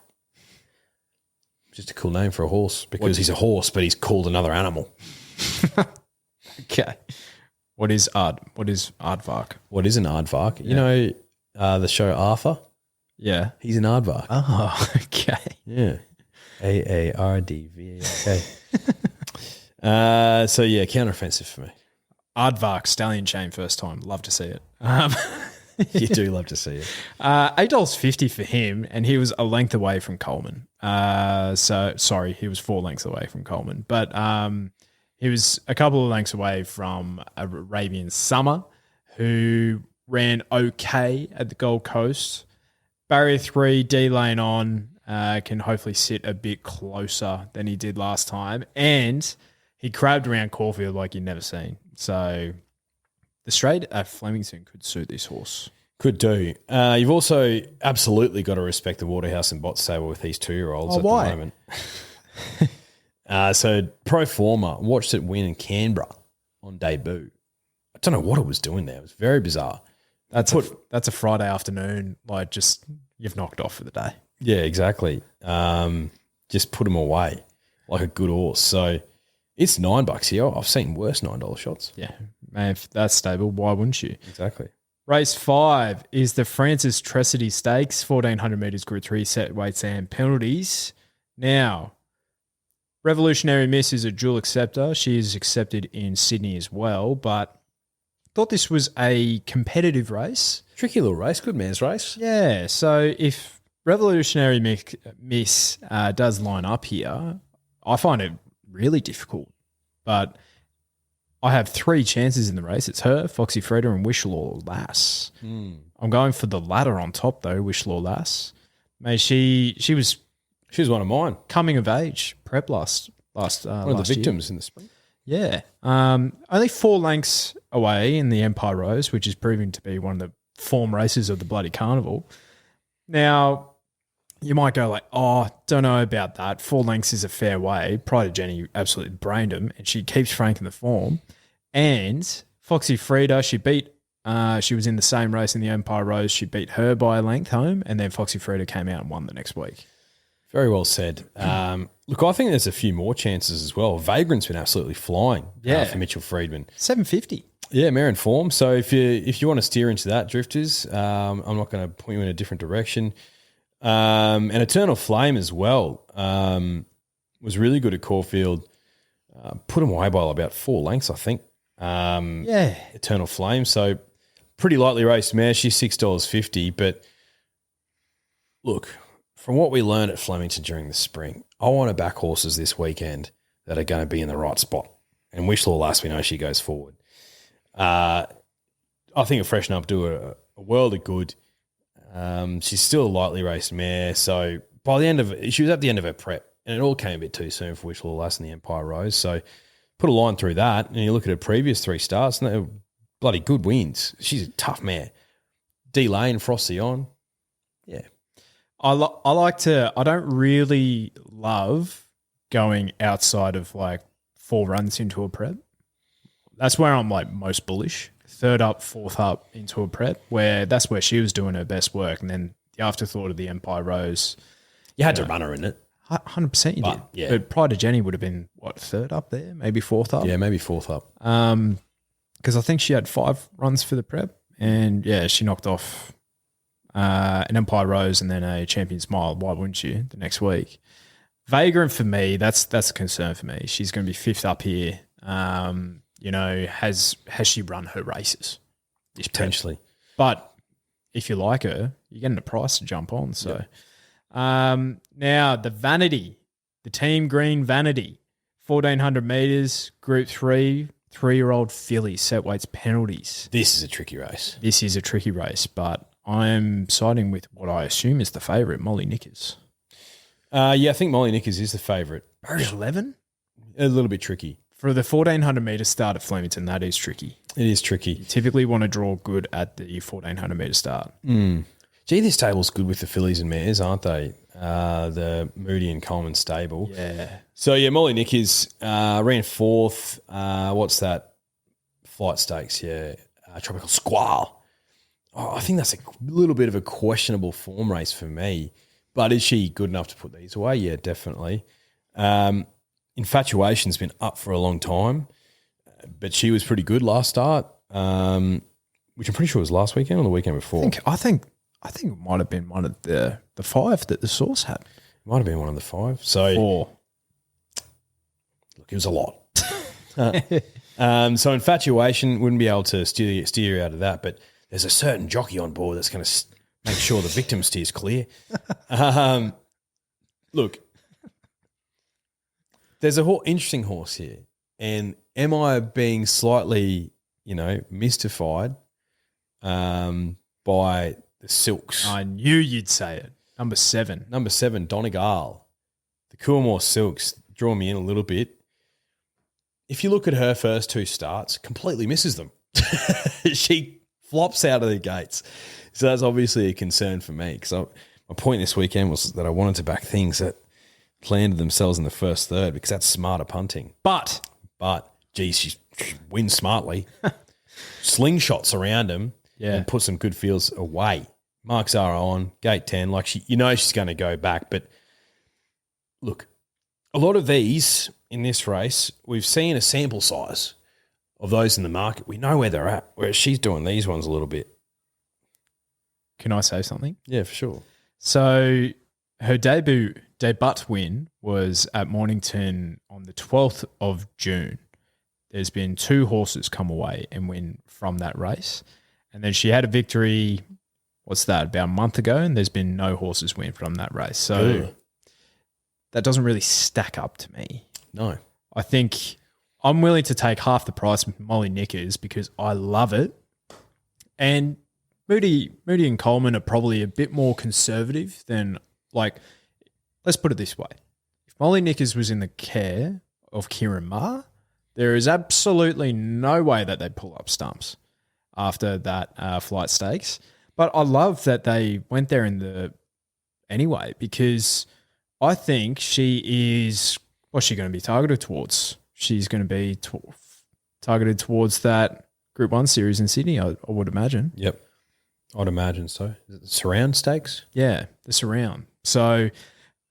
Speaker 1: Just a cool name for a horse because he's a horse, but he's called another animal. Okay. What is Aardvark?
Speaker 2: What is an Aardvark? Yeah. You know the show Arthur?
Speaker 1: Yeah.
Speaker 2: He's an Aardvark.
Speaker 1: Oh, okay.
Speaker 2: Yeah. Aardvark. So, yeah, counteroffensive for me.
Speaker 1: Aardvark, Stallion Chain, first time. Love to see it.
Speaker 2: You do love to see it.
Speaker 1: $8.50 for him, and he was a length away from Coleman. He was 4 lengths away from Coleman. But he was a couple of lengths away from Arabian Summer, who ran okay at the Gold Coast. Barrier 3, D-lane on, can hopefully sit a bit closer than he did last time. And he crabbed around Caulfield like you've never seen. So the straight at Flemington could suit this horse.
Speaker 2: Could do. You've also absolutely got to respect the Waterhouse and Bott stable with these 2-year-olds at the moment. So pro forma, watched it win in Canberra on debut. I don't know what it was doing there. It was very bizarre.
Speaker 1: That's a Friday afternoon, like just you've knocked off for the day.
Speaker 2: Yeah, exactly. Just put them away like a good horse. So it's $9 here. I've seen worse $9 shots.
Speaker 1: Yeah, man, if that's stable, why wouldn't you?
Speaker 2: Exactly.
Speaker 1: Race 5 is the Francis Tressady Stakes, 1,400 metres, Group 3, set weights and penalties. Now, Revolutionary Miss is a dual acceptor. She is accepted in Sydney as well, but thought this was a competitive race.
Speaker 2: Tricky little race, good man's race.
Speaker 1: Yeah, so if Revolutionary Miss does line up here, I find it really difficult. But I have 3 chances in the race. It's her, Foxy Freda, and Wishlaw Lass. I'm going for the latter on top, though, Wishlaw Lass. Mate, she was
Speaker 2: one of mine.
Speaker 1: Coming of age, prep last
Speaker 2: one of the victims
Speaker 1: year.
Speaker 2: in the spring.
Speaker 1: Yeah. Only 4 lengths away in the Empire Rose, which is proving to be one of the form races of the bloody carnival. Now, you might go like, oh, don't know about that. 4 lengths is a fair way. Pride of Jenny absolutely brained him, and she keeps franking the form. And Foxy Frida, she was in the same race in the Empire Rose. She beat her by a length home, and then Foxy Frida came out and won the next week.
Speaker 2: Very well said. Look, I think there's a few more chances as well. Vagrant's been absolutely flying for Mitchell Friedman.
Speaker 1: 750.
Speaker 2: Yeah, mare in form. So if you want to steer into that, drifters, I'm not going to point you in a different direction. And Eternal Flame as well was really good at Caulfield. Put him away by about 4 lengths, I think. Eternal Flame. So pretty lightly raced mare. She's $6.50. But look, from what we learned at Flemington during the spring, I want to back horses this weekend that are going to be in the right spot. And Wishlaw Lass, we know she goes forward. I think a freshen up do a world of good. She's still a lightly raced mare. So by the end of it, she was at the end of her prep, and it all came a bit too soon for Wishlaw Lass in the Empire Rose. So put a line through that, and you look at her previous 3 starts, and they were bloody good wins. She's a tough mare. D-Lane, Frosty on. Yeah.
Speaker 1: I don't really love going outside of like 4 runs into a prep. That's where I'm like most bullish. 3rd up, 4th up into a prep, where that's where she was doing her best work. And then the afterthought of the Empire Rose.
Speaker 2: You had to run her in it.
Speaker 1: 100% you did.
Speaker 2: Yeah.
Speaker 1: But Pride of Jenny would have been, 3rd up there? Maybe 4th up?
Speaker 2: Yeah, maybe 4th up.
Speaker 1: Because I think she had 5 runs for the prep. And, yeah, she knocked off an Empire Rose and then a Champion's Mile. Why wouldn't you the next week? Vagrant for me, that's a concern for me. She's going to be 5th up here. Has she run her races?
Speaker 2: Potentially.
Speaker 1: But if you like her, you're getting a price to jump on. So now the Vanity, the Team Green Vanity, 1,400 metres, Group 3, 3-year-old filly, set weights penalties.
Speaker 2: This is a tricky race.
Speaker 1: This is a tricky race, but I'm siding with what I assume is the favourite, Molly Nickers.
Speaker 2: I think Molly Nickers is the favourite.
Speaker 1: 11?
Speaker 2: A little bit tricky.
Speaker 1: For the 1,400 metre start at Flemington, that is tricky.
Speaker 2: It is tricky.
Speaker 1: You typically want to draw good at the 1,400 metre start.
Speaker 2: Gee, this stable's good with the fillies and mares, aren't they? The Moody and Coleman stable.
Speaker 1: Yeah.
Speaker 2: So, Molly Nickers ran 4th. What's that? Flight Stakes, Tropical Squall. I think that's a little bit of a questionable form race for me. But is she good enough to put these away? Yeah, definitely. Infatuation's been up for a long time, but she was pretty good last start, which I'm pretty sure was last weekend or the weekend before.
Speaker 1: I think it might have been one of the 5 that the source had.
Speaker 2: It might have been one of the 5. So
Speaker 1: 4.
Speaker 2: Look, it was a lot. So Infatuation wouldn't be able to steer you out of that, but there's a certain jockey on board that's going to make sure the victim steers clear. Look, there's a interesting horse here, and am I being slightly, mystified by the Silks?
Speaker 1: I knew you'd say it. Number 7.
Speaker 2: Number 7, Donegal. The Coolmore Silks draw me in a little bit. If you look at her first 2 starts, completely misses them. She flops out of the gates. So that's obviously a concern for me, because my point this weekend was that I wanted to back things that landed themselves in the first third, because that's smarter punting.
Speaker 1: But,
Speaker 2: geez, she wins smartly. Slingshots around him and put some good fields away. Mark Zara on, gate 10, she's going to go back. But look, a lot of these in this race, we've seen a sample size of those in the market. We know where they're at, whereas she's doing these ones a little bit.
Speaker 1: Can I say something?
Speaker 2: Yeah, for sure.
Speaker 1: So her debut win was at Mornington on the 12th of June. There's been 2 horses come away and win from that race. And then she had a victory, about a month ago, and there's been no horses win from that race. So that doesn't really stack up to me.
Speaker 2: No.
Speaker 1: I think I'm willing to take half the price of Molly Nickers because I love it. And Moody and Coleman are probably a bit more conservative than, let's put it this way. If Molly Nickers was in the care of Kieran Maher, There is absolutely no way that they pull up stumps after that flight stakes. But I love that they went there anyway, because I think she is, what's she going to be targeted towards? She's going to be targeted towards that Group 1 series in Sydney, I would imagine.
Speaker 2: Yep. I'd imagine so. Is it the surround stakes?
Speaker 1: Yeah, the surround. So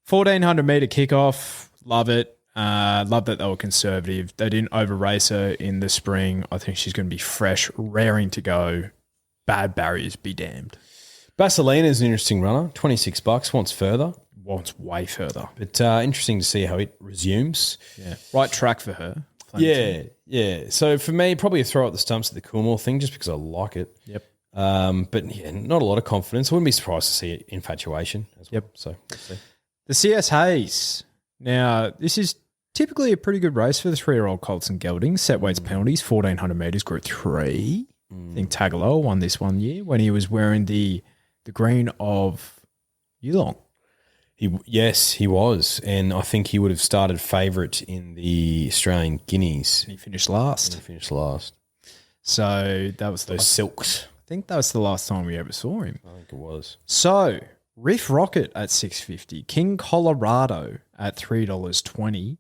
Speaker 1: 1,400 metre kickoff, love it. Love that they were conservative. They didn't over-race her in the spring. I think she's going to be fresh, raring to go. Bad barriers be damned.
Speaker 2: Basilina's an interesting runner. $26, wants further.
Speaker 1: Wants way further.
Speaker 2: But interesting to see how it resumes.
Speaker 1: Yeah. Right track for her.
Speaker 2: Flemington. Yeah. So for me, probably a throw at the stumps at the Coolmore thing just because I like it.
Speaker 1: Yep.
Speaker 2: But yeah, not a lot of confidence. I wouldn't be surprised to see infatuation as well.
Speaker 1: Yep.
Speaker 2: So let's see.
Speaker 1: The CS Hayes. Now, this is typically a pretty good race for the 3-year-old colts and geldings. Set weights penalties, 1,400 metres, Group 3. I think Tagaloa won this one year when he was wearing the green of Yulong.
Speaker 2: Yes, he was. And I think he would have started favourite in the Australian Guineas.
Speaker 1: He finished last. So that was
Speaker 2: those silks.
Speaker 1: I think that was the last time we ever saw him.
Speaker 2: I think it was.
Speaker 1: So Riff Rocket at $6.50, King Colorado at $3.20,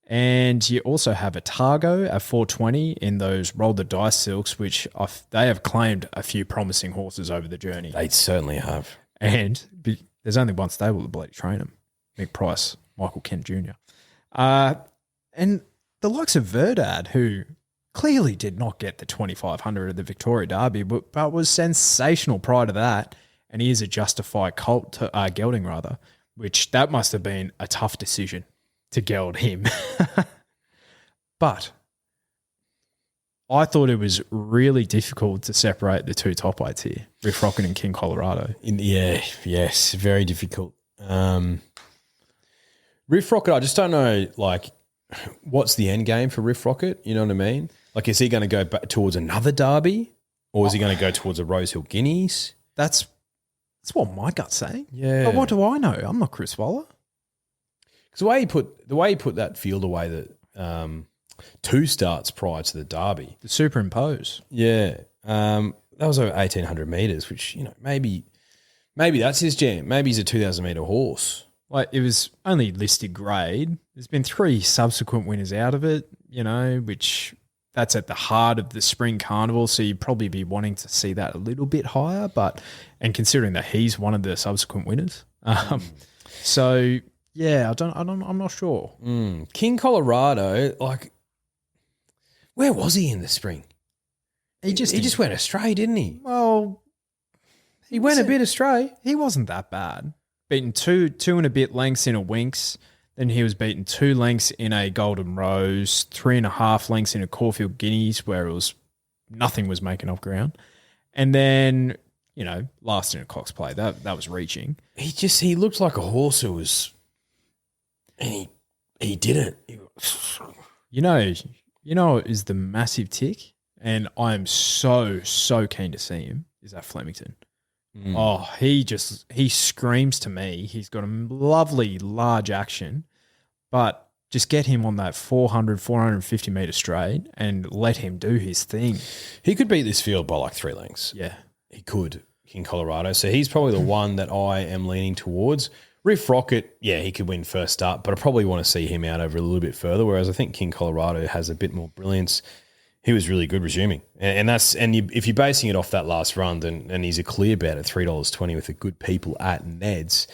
Speaker 1: and you also have a Targo at $4.20 in those Roll the Dice silks, which they have claimed a few promising horses over the journey.
Speaker 2: They certainly have.
Speaker 1: And there's only one stable to bloody train them, Mick Price, Michael Kent Jr. And the likes of Verdad, who clearly did not get the 2,500 at the Victoria Derby, but was sensational prior to that. And he is a justified gelding, which that must have been a tough decision to geld him. But I thought it was really difficult to separate the two top weights here, Riff Rocket and King Colorado.
Speaker 2: Yes, very difficult. Riff Rocket, I just don't know, what's the end game for Riff Rocket? You know what I mean? Is he going to go back towards another derby, or is he going to go towards a Rosehill Guineas?
Speaker 1: That's what my gut's saying.
Speaker 2: Yeah.
Speaker 1: But what do I know? I'm not Chris Waller.
Speaker 2: Because the way he put that field away, that 2 starts prior to the derby,
Speaker 1: The superimpose.
Speaker 2: Yeah, that was over 1,800 metres, which maybe that's his jam. Maybe he's a 2,000 metre horse.
Speaker 1: It was only listed grade. There's been 3 subsequent winners out of it, which that's at the heart of the spring carnival. So you'd probably be wanting to see that a little bit higher, and considering that he's one of the subsequent winners. So yeah, I'm not sure.
Speaker 2: King Colorado, where was he in the spring? He just went astray, didn't he?
Speaker 1: Well,
Speaker 2: he went a bit astray.
Speaker 1: He wasn't that bad. Beaten two and a bit lengths in a Winx. Then he was beaten 2 lengths in a Golden Rose, 3.5 lengths in a Caulfield Guineas, where nothing was making up ground. And then, last in a Cox Play. That was reaching.
Speaker 2: He looked like a horse who was, and he didn't.
Speaker 1: You know is the massive tick, and I am so keen to see him, is that Flemington. Oh, he screams to me. He's got a lovely large action, but just get him on that 450 metre straight and let him do his thing.
Speaker 2: He could beat this field by 3 lengths.
Speaker 1: Yeah.
Speaker 2: He could, King Colorado. So he's probably the one that I am leaning towards. Riff Rocket, yeah, he could win first start, but I probably want to see him out over a little bit further, whereas I think King Colorado has a bit more brilliance. He was really good resuming. If you're basing it off that last run, and he's a clear bet at $3.20 with the good people at Ned's.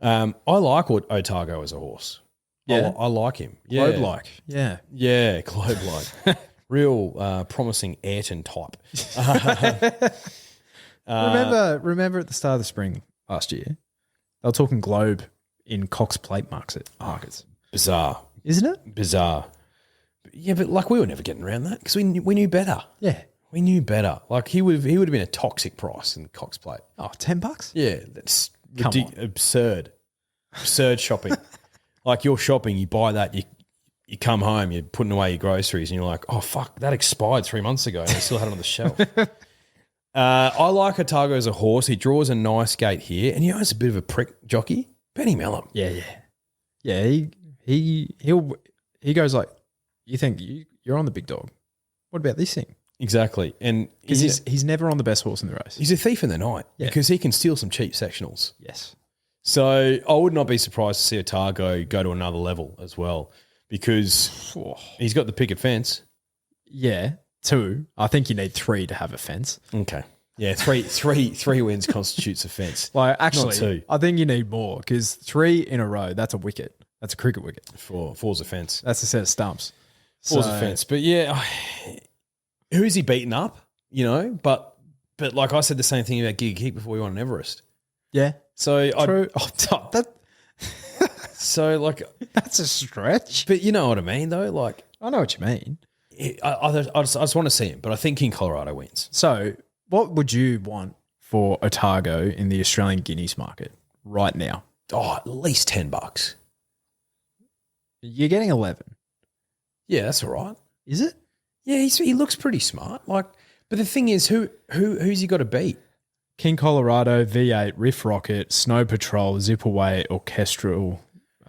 Speaker 2: I like Otago as a horse.
Speaker 1: Yeah.
Speaker 2: I like him.
Speaker 1: Globe-like. Yeah.
Speaker 2: Yeah, globe-like. Real promising Ayrton type.
Speaker 1: Remember at the start of the spring last year, they were talking Globe in Cox Plate markets.
Speaker 2: Bizarre.
Speaker 1: Isn't it?
Speaker 2: Bizarre. Yeah, but we were never getting around that because we knew better.
Speaker 1: Yeah.
Speaker 2: We knew better. He would have been a toxic price in Cox Plate.
Speaker 1: Oh, $10?
Speaker 2: Yeah, that's absurd. Absurd shopping. You're shopping, you buy that, you come home, you're putting away your groceries, and you're like, oh, fuck, that expired 3 months ago, and I still had it on the shelf. I like Otago as a horse. He draws a nice gate here, and he's a bit of a prick jockey. Benny Mellum.
Speaker 1: Yeah. Yeah, he goes like, you think you're on the big dog. What about this thing?
Speaker 2: Exactly. And
Speaker 1: Because he's never on the best horse in the race.
Speaker 2: he's a thief in the night because he can steal some cheap sectionals.
Speaker 1: Yes.
Speaker 2: So I would not be surprised to see Otago go to another level as well because he's got the picket fence.
Speaker 1: Yeah. 2. I think you need 3 to have a fence.
Speaker 2: Okay. Yeah, three wins constitutes a fence.
Speaker 1: Like, actually,
Speaker 2: Not 2.
Speaker 1: I think you need more because 3 in a row, that's a wicket. That's a cricket wicket.
Speaker 2: Four's a fence.
Speaker 1: That's a set of stumps.
Speaker 2: Four's a fence. But yeah, who's he beaten up? You know, but like I said the same thing about Giga Kick before he won an Everest.
Speaker 1: Yeah.
Speaker 2: So
Speaker 1: True. That's a stretch.
Speaker 2: But you know what I mean, though. Like
Speaker 1: I know what you mean.
Speaker 2: I just want to see him, but I think King Colorado wins.
Speaker 1: So, what would you want for Otago in the Australian Guineas market right now?
Speaker 2: Oh, at least $10.
Speaker 1: You're getting 11.
Speaker 2: Yeah, that's all right.
Speaker 1: Is it?
Speaker 2: Yeah, he looks pretty smart. Like, but the thing is, who's he got to beat?
Speaker 1: King Colorado, V8, Riff Rocket, Snow Patrol, Zip Away, Orchestral.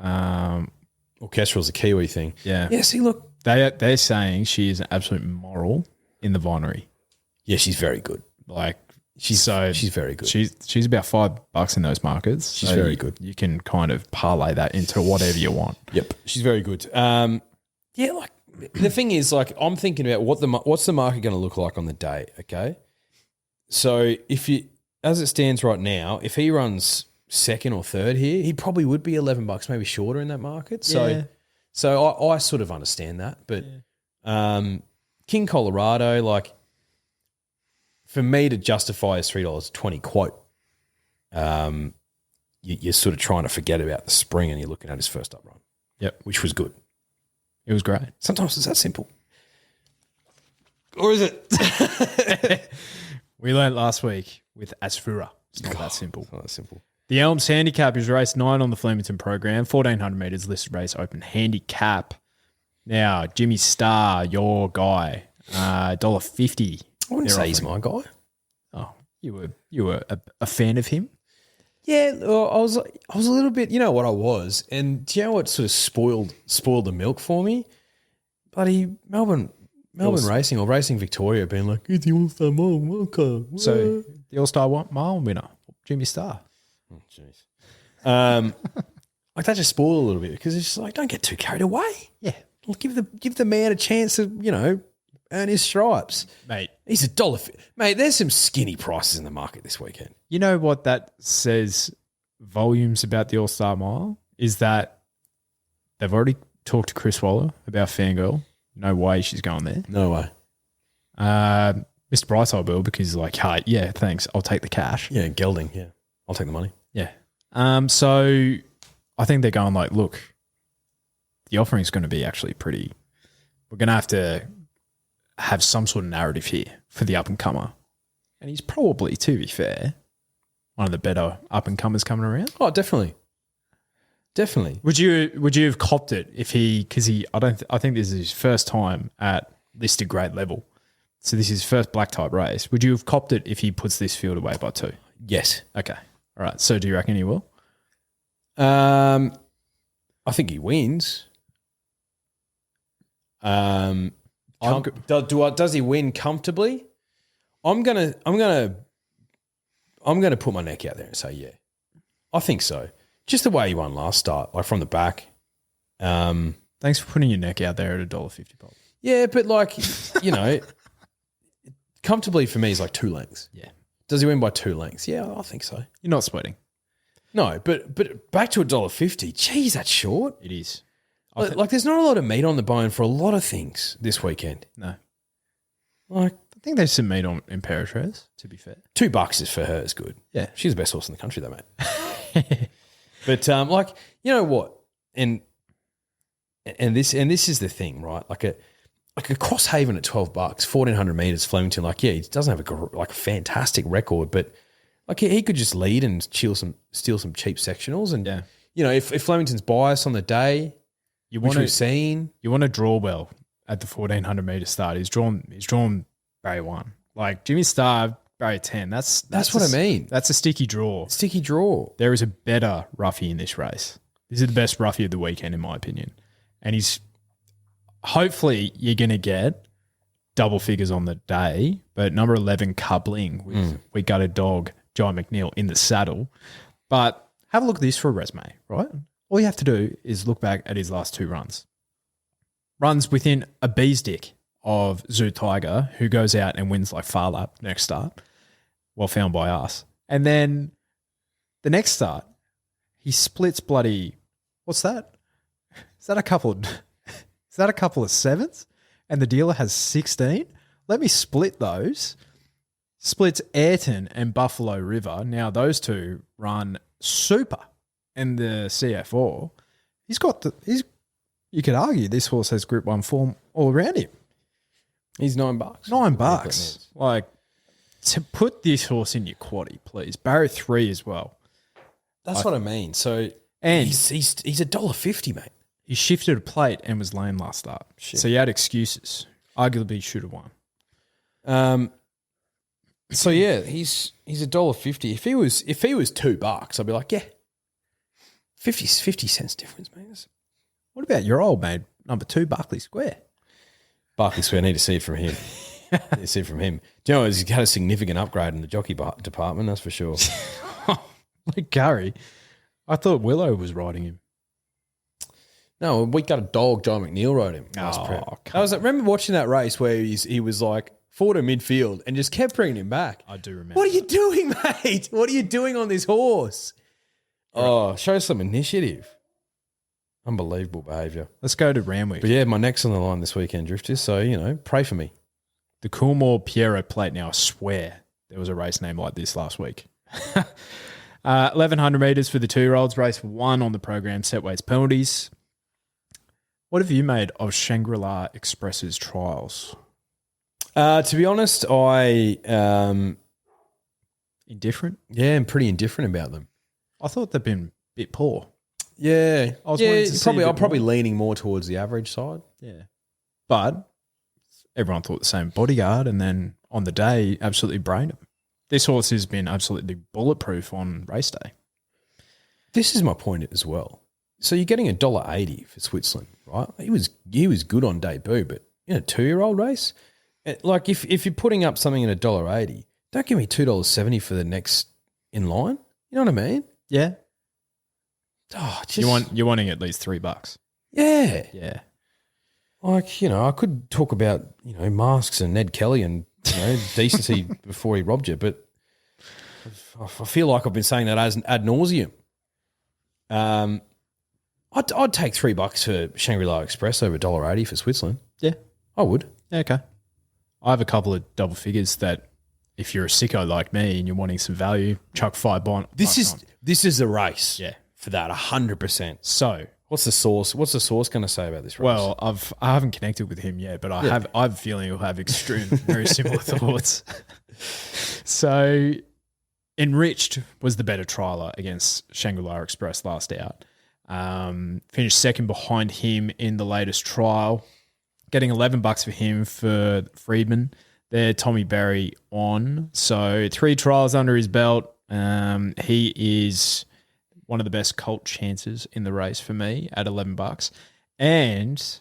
Speaker 2: Orchestral's a Kiwi thing.
Speaker 1: Yeah.
Speaker 2: Yeah, see, look.
Speaker 1: They're saying she is an absolute moral in the vinery.
Speaker 2: Yeah, she's very good.
Speaker 1: Like
Speaker 2: she's very good.
Speaker 1: She's about $5 in those markets.
Speaker 2: She's very good.
Speaker 1: You can kind of parlay that into whatever you want.
Speaker 2: Yep, she's very good. Yeah, like the thing is, like I'm thinking about what's the market going to look like on the day. Okay, so as it stands right now, if he runs second or third here, he probably would be $11, maybe shorter in that market. So.
Speaker 1: Yeah.
Speaker 2: So I sort of understand that, but King Colorado, like for me to justify his $3.20 quote, you're sort of trying to forget about the spring and you're looking at his first up run.
Speaker 1: Yep,
Speaker 2: which was good.
Speaker 1: It was great.
Speaker 2: Sometimes it's that simple, or is it?
Speaker 1: We learned last week with Asfura. It's not that simple.
Speaker 2: It's not that simple.
Speaker 1: The Elms handicap is race 9 on the Flemington program, 1,400 metres, listed race open handicap. Now, Jimmy Starr, your guy, $1.50.
Speaker 2: I wouldn't say he's my guy.
Speaker 1: Oh, you were a fan of him?
Speaker 2: Yeah, well, I was a little bit. You know what I was, and do you know what sort of spoiled the milk for me? Bloody Melbourne Racing or Racing Victoria being like, it's the All-Star Mile car.
Speaker 1: So the All-Star Mile winner, Jimmy Starr.
Speaker 2: Oh, jeez. Like that just spoiled a little bit because it's just like, don't get too carried away.
Speaker 1: Yeah.
Speaker 2: Give the man a chance to, earn his stripes.
Speaker 1: Mate.
Speaker 2: He's $1. Mate, there's some skinny prices in the market this weekend.
Speaker 1: You know what that says volumes about the All-Star Mile is that they've already talked to Chris Waller about Fangirl. No way she's going there.
Speaker 2: No way.
Speaker 1: Mr. Brightside will because he's like, hey, yeah, thanks. I'll take the cash.
Speaker 2: Yeah, gelding. Yeah. I'll take the money.
Speaker 1: Yeah. So I think they're going like, look, the offering is going to be actually pretty. We're going to have some sort of narrative here for the up-and-comer. And he's probably, to be fair, one of the better up-and-comers coming around.
Speaker 2: Oh, definitely. Definitely.
Speaker 1: Would you have copped it if I think this is his first time at listed grade level. So this is his first black type race. Would you have copped it if he puts this field away by 2?
Speaker 2: Yes.
Speaker 1: Okay. All right. So do you reckon he will?
Speaker 2: I think he wins. Does he win comfortably? I'm gonna put my neck out there and say yeah. I think so. Just the way he won last start, like from the back.
Speaker 1: Thanks for putting your neck out there at $1.50, Bob.
Speaker 2: Yeah, but comfortably for me is like 2 lengths.
Speaker 1: Yeah.
Speaker 2: Does he win by 2 lengths? Yeah, I think so.
Speaker 1: You're not sweating.
Speaker 2: No, but back to $1.50. Geez, that's short.
Speaker 1: It is.
Speaker 2: Like there's not a lot of meat on the bone for a lot of things this weekend.
Speaker 1: No.
Speaker 2: Like
Speaker 1: I think there's some meat on Imperatriz, to be fair.
Speaker 2: $2 is for her is good.
Speaker 1: Yeah.
Speaker 2: She's the best horse in the country though, mate. But you know what? And this is the thing, right? Like a Crosshaven at $12, 1,400 metres, Flemington. Like, yeah, he doesn't have a fantastic record, but like he could just lead and steal some cheap sectionals. And if Flemington's biased on the day, we've seen,
Speaker 1: you want to draw well at the 1,400 metre start. He's drawn barrier 1. Like Jimmy Starr, barrier 10. That's
Speaker 2: what I mean.
Speaker 1: That's a sticky draw.
Speaker 2: Sticky draw.
Speaker 1: There is a better roughie in this race. This is the best roughie of the weekend, in my opinion. And hopefully you're going to get double figures on the day, but number 11 coupling with We Gutted Dog, John McNeil in the saddle. But have a look at this for a resume, right? All you have to do is look back at his last 2 runs. Runs within a bee's dick of Zoo Tiger, who goes out and wins like far lap next start, well found by us. And then the next start, he splits bloody, what's that? Is that a couple of sevens? And the dealer has 16? Let me split those. Splits Ayrton and Buffalo River. Now those two run super in the CF4. You could argue this horse has Group 1 form all around him.
Speaker 2: He's $9.
Speaker 1: $9. Like, to put this horse in your quaddie, please. Barrier 3 as well.
Speaker 2: That's what I mean. So,
Speaker 1: and
Speaker 2: he's $1.50, mate.
Speaker 1: He shifted a plate and was lame last start. Shit. So he had excuses. Arguably should have won.
Speaker 2: So yeah, he's $1.50. If he was $2, I'd be like, yeah. 50 cents difference, mate.
Speaker 1: What about your old mate, number 2, Barclay Square?
Speaker 2: Barclay Square, I need to see it from him. Do you know, he's had a significant upgrade in the jockey department, that's for sure.
Speaker 1: Like Gary. I thought Willow was riding him.
Speaker 2: No, We Got a Dog, John McNeil rode him last prep. I remember watching that race where he was like forward of midfield and just kept bringing him back.
Speaker 1: I do remember.
Speaker 2: What are you doing, mate? What are you doing on this horse? Oh, show some initiative. Unbelievable behaviour.
Speaker 1: Let's go to Randwick.
Speaker 2: But yeah, my neck's on the line this weekend, Drifters, so, pray for me.
Speaker 1: The Coolmore Piero Plate. Now, I swear there was a race name like this last week. 1,100 metres for the 2-year-olds. Race 1 on the program. Set weights penalties. What have you made of Shangri-La Express's trials?
Speaker 2: To be honest,
Speaker 1: indifferent?
Speaker 2: Yeah, I'm pretty indifferent about them.
Speaker 1: I thought they've been a bit poor.
Speaker 2: Yeah.
Speaker 1: I was
Speaker 2: I'm probably leaning more towards the average side.
Speaker 1: Yeah. But everyone thought the same. Bodyguard, and then on the day, absolutely brained him. This horse has been absolutely bulletproof on race day.
Speaker 2: This is my point as well. So you're getting $1.80 for Switzerland, right? He was good on debut, but in a 2-year-old race, like if you're putting up something at $1.80, don't give me $2.70 for the next in line. You know what I mean?
Speaker 1: Yeah.
Speaker 2: Oh,
Speaker 1: you're wanting at least $3.
Speaker 2: Yeah.
Speaker 1: Yeah.
Speaker 2: Like, I could talk about, masks and Ned Kelly and, decency before he robbed you, but I feel like I've been saying that as ad nauseum. I'd take $3 for Shangri-La Express over $1.80 for Switzerland.
Speaker 1: Yeah.
Speaker 2: I would.
Speaker 1: Yeah, okay. I have a couple of double figures that if you're a sicko like me and you're wanting some value, chuck $5 on.
Speaker 2: This is a race.
Speaker 1: Yeah.
Speaker 2: For that, 100%.
Speaker 1: So
Speaker 2: what's the source going to say about this race?
Speaker 1: Well, I haven't connected with him yet, but I have a feeling he'll have very similar thoughts. So Enriched was the better trialer against Shangri-La Express last out. Finished second behind him in the latest trial, getting $11 for him for Friedman. There, Tommy Berry on. So 3 trials under his belt. He is one of the best colt chances in the race for me at $11. And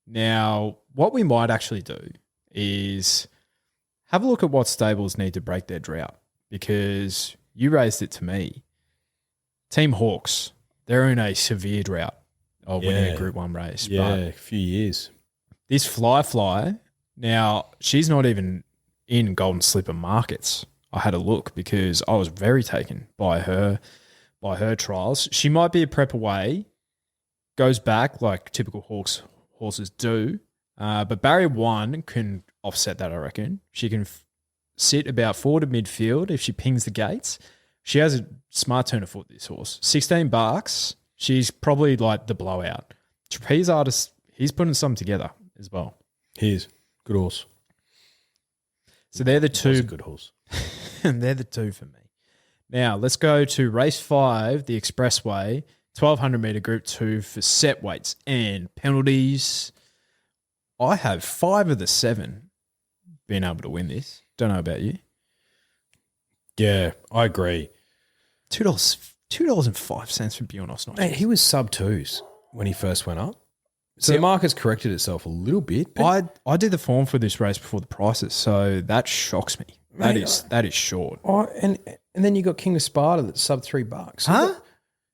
Speaker 1: now what we might actually do is have a look at what stables need to break their drought, because you raised it to me. Team Hawks, they're in a severe drought of winning a Group 1 race.
Speaker 2: Yeah, a few years.
Speaker 1: This Fly, now she's not even in Golden Slipper markets. I had a look because I was very taken by her trials. She might be a prep away, goes back like typical horses do, but barrier 1 can offset that, I reckon. She can sit about forward to midfield if she pings the gates. She has a smart turn of foot, this horse. $16, she's probably like the blowout. Trapeze Artist, he's putting something together as well.
Speaker 2: He is. Good horse.
Speaker 1: So they're the two.
Speaker 2: He's a good horse.
Speaker 1: And they're the 2 for me. Now, let's go to race 5, the Expressway, 1,200 metre Group 2 for set weights and penalties. I have 5 of the 7 being able to win this. Don't know about you.
Speaker 2: Yeah, I agree.
Speaker 1: $2.05 for Buenos Nights.
Speaker 2: Mate, he was sub 2s when he first went up. So the market's corrected itself a little bit. But
Speaker 1: I did the form for this race before the prices, so that shocks me. That is short.
Speaker 2: and then you got King of Sparta that's sub $3.
Speaker 1: Huh?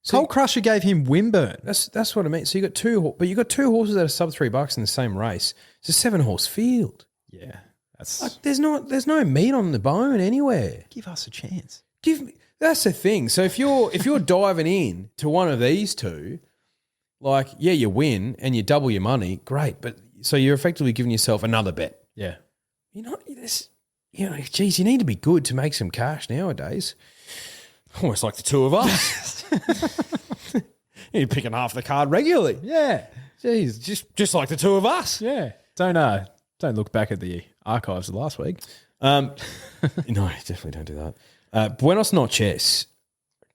Speaker 1: Coal Crusher gave him Wimburn.
Speaker 2: That's what I mean. So you got two horses that are sub $3 in the same race. It's a 7-horse field.
Speaker 1: Yeah, that's
Speaker 2: Like there's no meat on the bone anywhere.
Speaker 1: give us a chance.
Speaker 2: That's the thing. So if you're diving in to one of these two, like you win and you double your money, great. But so you're effectively giving yourself another bet.
Speaker 1: Yeah,
Speaker 2: Geez, you need to be good to make some cash nowadays. Almost like the two of us. You're picking half the card regularly.
Speaker 1: yeah,
Speaker 2: Jeez, just like the two of us.
Speaker 1: yeah. Don't look back at the archives of last week.
Speaker 2: No, definitely don't do that. Buenos Noches,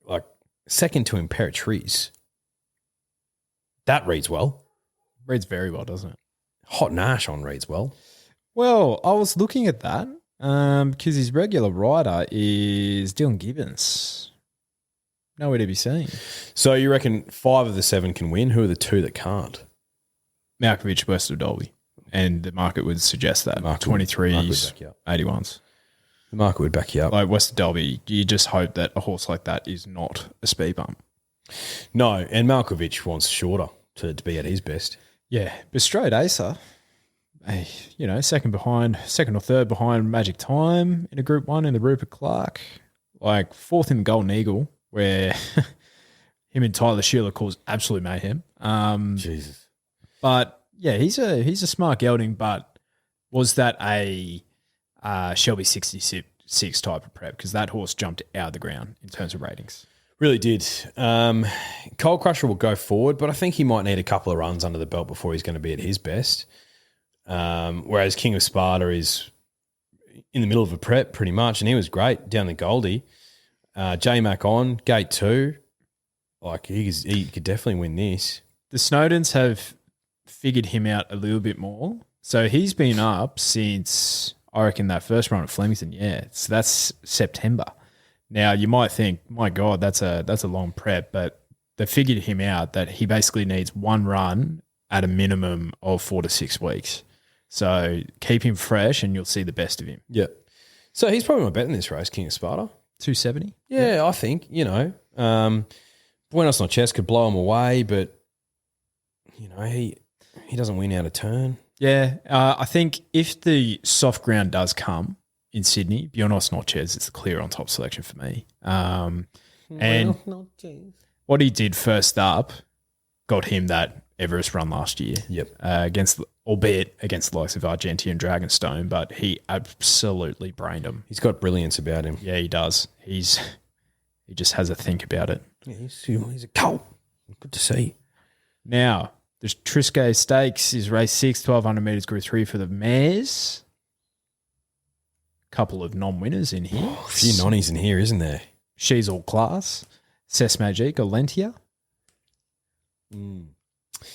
Speaker 2: like second to Imperatriz. That reads well.
Speaker 1: Reads very well, doesn't it?
Speaker 2: Hot Nash on reads well.
Speaker 1: Well, I was looking at that because his regular rider is Dylan Gibbons. Nowhere to be seen.
Speaker 2: So you reckon 5 of the 7 can win? Who are the 2 that can't?
Speaker 1: Malkovich, West of Dolby. And the market would suggest that.
Speaker 2: Market would
Speaker 1: 23s,
Speaker 2: back you up.
Speaker 1: 81s.
Speaker 2: The market would back you up.
Speaker 1: Like West of Dolby, you just hope that a horse like that is not a speed bump.
Speaker 2: No, and Malkovich wants shorter to be at his best.
Speaker 1: Yeah, but straight Acer, second or third behind Magic Time in a Group 1 in the Rupert Clark. Like 4th in the Golden Eagle, where him and Tyler Shearer caused absolute mayhem.
Speaker 2: Jesus.
Speaker 1: But yeah, he's a smart gelding, but was that a Shelby 66 type of prep? Because that horse jumped out of the ground in terms of ratings.
Speaker 2: Really did. Coal Crusher will go forward, but I think he might need a couple of runs under the belt before he's going to be at his best. Whereas King of Sparta is in the middle of a prep pretty much, and he was great down the Goldie. J-Mac on, gate 2. Like he could definitely win this.
Speaker 1: The Snowdens have figured him out a little bit more. So he's been up since, I reckon, that first run at Flemington. Yeah, so that's September. Now, you might think, my God, that's a long prep, but they figured him out that he basically needs one run at a minimum of 4 to 6 weeks. So keep him fresh and you'll see the best of him.
Speaker 2: Yeah. So he's probably my bet in this race, King of Sparta.
Speaker 1: 270?
Speaker 2: Yeah, I think, Buenos Noches could blow him away, but, he doesn't win out of turn.
Speaker 1: Yeah, I think if the soft ground does come in Sydney, Buenos Noches is the clear on top selection for me. And what he did first up got him that Everest run last year.
Speaker 2: Yep.
Speaker 1: Albeit against the likes of Argentia and Dragonstone, but he absolutely brained him.
Speaker 2: He's got brilliance about him.
Speaker 1: Yeah, he does. He just has a think about it.
Speaker 2: Yeah, he's a colt. Good to see.
Speaker 1: Now, the Triscay Stakes is race 6, 1,200 metres, Group 3 for the mares. Couple of non-winners in here.
Speaker 2: A few nonnies in here, isn't there?
Speaker 1: She's all class. Cess Magique, Olentia.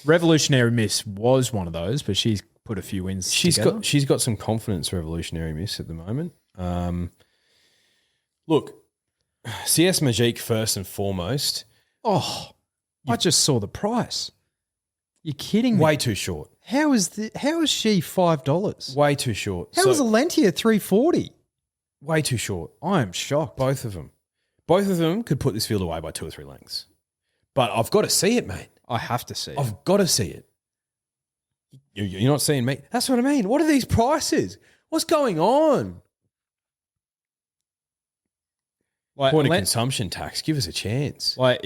Speaker 1: Revolutionary Miss was one of those, but she's put a few wins together.
Speaker 2: She's got some confidence, Revolutionary Miss, at the moment. Look, CS Magique first and foremost.
Speaker 1: Oh, I just saw the price. You're kidding me.
Speaker 2: Way too short.
Speaker 1: How is she $5?
Speaker 2: Way too short.
Speaker 1: How is Olentia $3.40?
Speaker 2: Way too short.
Speaker 1: I am shocked.
Speaker 2: Both of them could put this field away by 2 or 3 lengths. But I've got to see it, mate.
Speaker 1: I have to see it.
Speaker 2: I've got to see it. You're not seeing me. That's what I mean. What are these prices? What's going on?
Speaker 1: Like,
Speaker 2: Point of consumption tax. Give us a chance.
Speaker 1: Like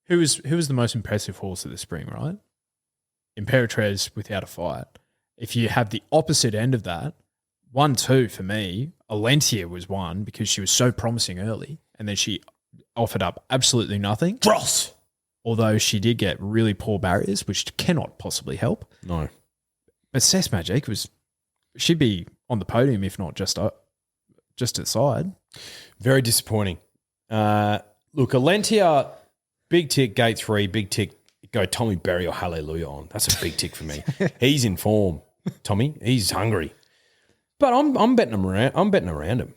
Speaker 1: who was the most impressive horse of the spring, right? Imperatriz without a fight. If you have the opposite end of that, 1-2 for me, Olentia was 1 because she was so promising early, and then she offered up absolutely nothing.
Speaker 2: Dross.
Speaker 1: Although she did get really poor barriers, which cannot possibly help.
Speaker 2: No.
Speaker 1: But Cess Magique she'd be on the podium if not just outside.
Speaker 2: Very disappointing. Look, Olentia, big tick, gate 3, big tick, go Tommy Berry or Hallelujah on. That's a big tick for me. He's in form, Tommy. He's hungry. But I'm betting around him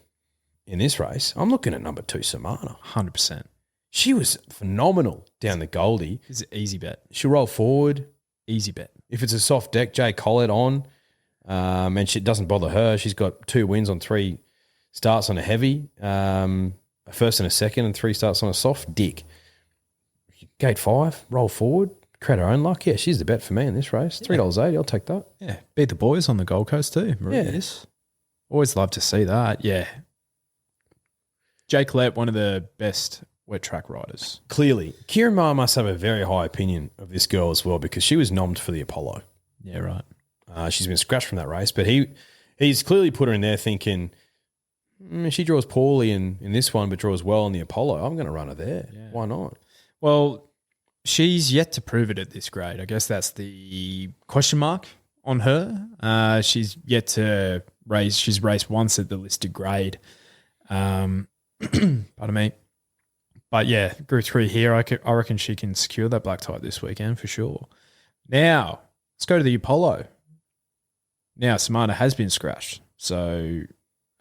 Speaker 2: in this race. I'm looking at number 2, Samana.
Speaker 1: 100%.
Speaker 2: She was phenomenal down the Goldie.
Speaker 1: It's an easy bet.
Speaker 2: She'll roll forward.
Speaker 1: Easy bet.
Speaker 2: If it's a soft deck, Jay Collett on, and it doesn't bother her. She's got 2 wins on 3 starts on a heavy, a first and a second, and 3 starts on a soft. Dick. Gate 5, roll forward, create her own luck. Yeah, she's the bet for me in this race. $3.80, I'll take that.
Speaker 1: Yeah, beat the boys on the Gold Coast too. Yes. Always love to see that. Yeah. Jay Collett, one of the best wet track riders.
Speaker 2: Clearly. Kieran Maher must have a very high opinion of this girl as well because she was nommed for the Apollo.
Speaker 1: Yeah, right.
Speaker 2: She's been scratched from that race, but he's clearly put her in there thinking, she draws poorly in this one but draws well in the Apollo. I'm going to run her there. Yeah. Why not?
Speaker 1: Well, she's yet to prove it at this grade. I guess that's the question mark on her. She's yet to race. She's raced once at the listed grade. Pardon me. But yeah, Group 3 here, I reckon she can secure that black type this weekend for sure. Now, let's go to the Apollo. Now, Samana has been scratched. So,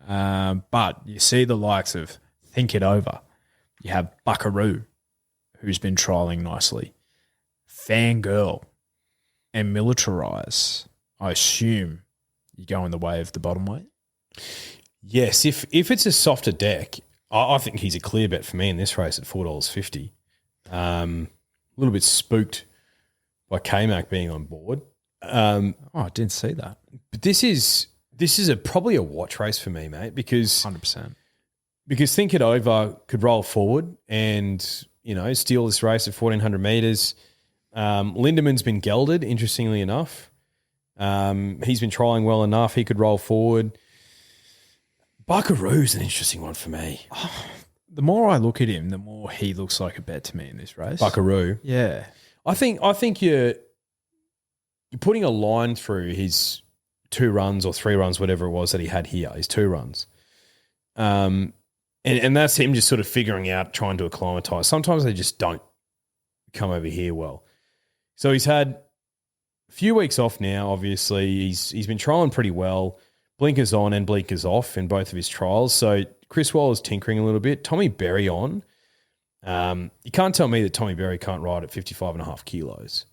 Speaker 1: but you see the likes of Think It Over. You have Buckaroo, who's been trialling nicely. Fangirl and Militarize. I assume you go in the way of the bottom weight.
Speaker 2: Yes, if it's a softer deck, I think he's a clear bet for me in this race at $4.50. A little bit spooked by K-Mac being on board.
Speaker 1: I didn't see that.
Speaker 2: But this is probably a watch race for me, mate, because
Speaker 1: 100%.
Speaker 2: Because Think It Over could roll forward and steal this race at 1,400 metres. Lindeman's been gelded, interestingly enough. He's been trialling well enough. He could roll forward. Buckaroo's an interesting one for me.
Speaker 1: The more I look at him, the more he looks like a bet to me in this race.
Speaker 2: Buckaroo.
Speaker 1: Yeah.
Speaker 2: I think you're putting a line through his 2 runs or 3 runs, whatever it was that he had here, his 2 runs. And that's him just sort of figuring out, trying to acclimatise. Sometimes they just don't come over here well. So he's had a few weeks off now, obviously. He's been trialling pretty well. Blinkers on and blinkers off in both of his trials. So Chris Waller's tinkering a little bit. Tommy Berry on. You can't tell me that Tommy Berry can't ride at 55.5 kilos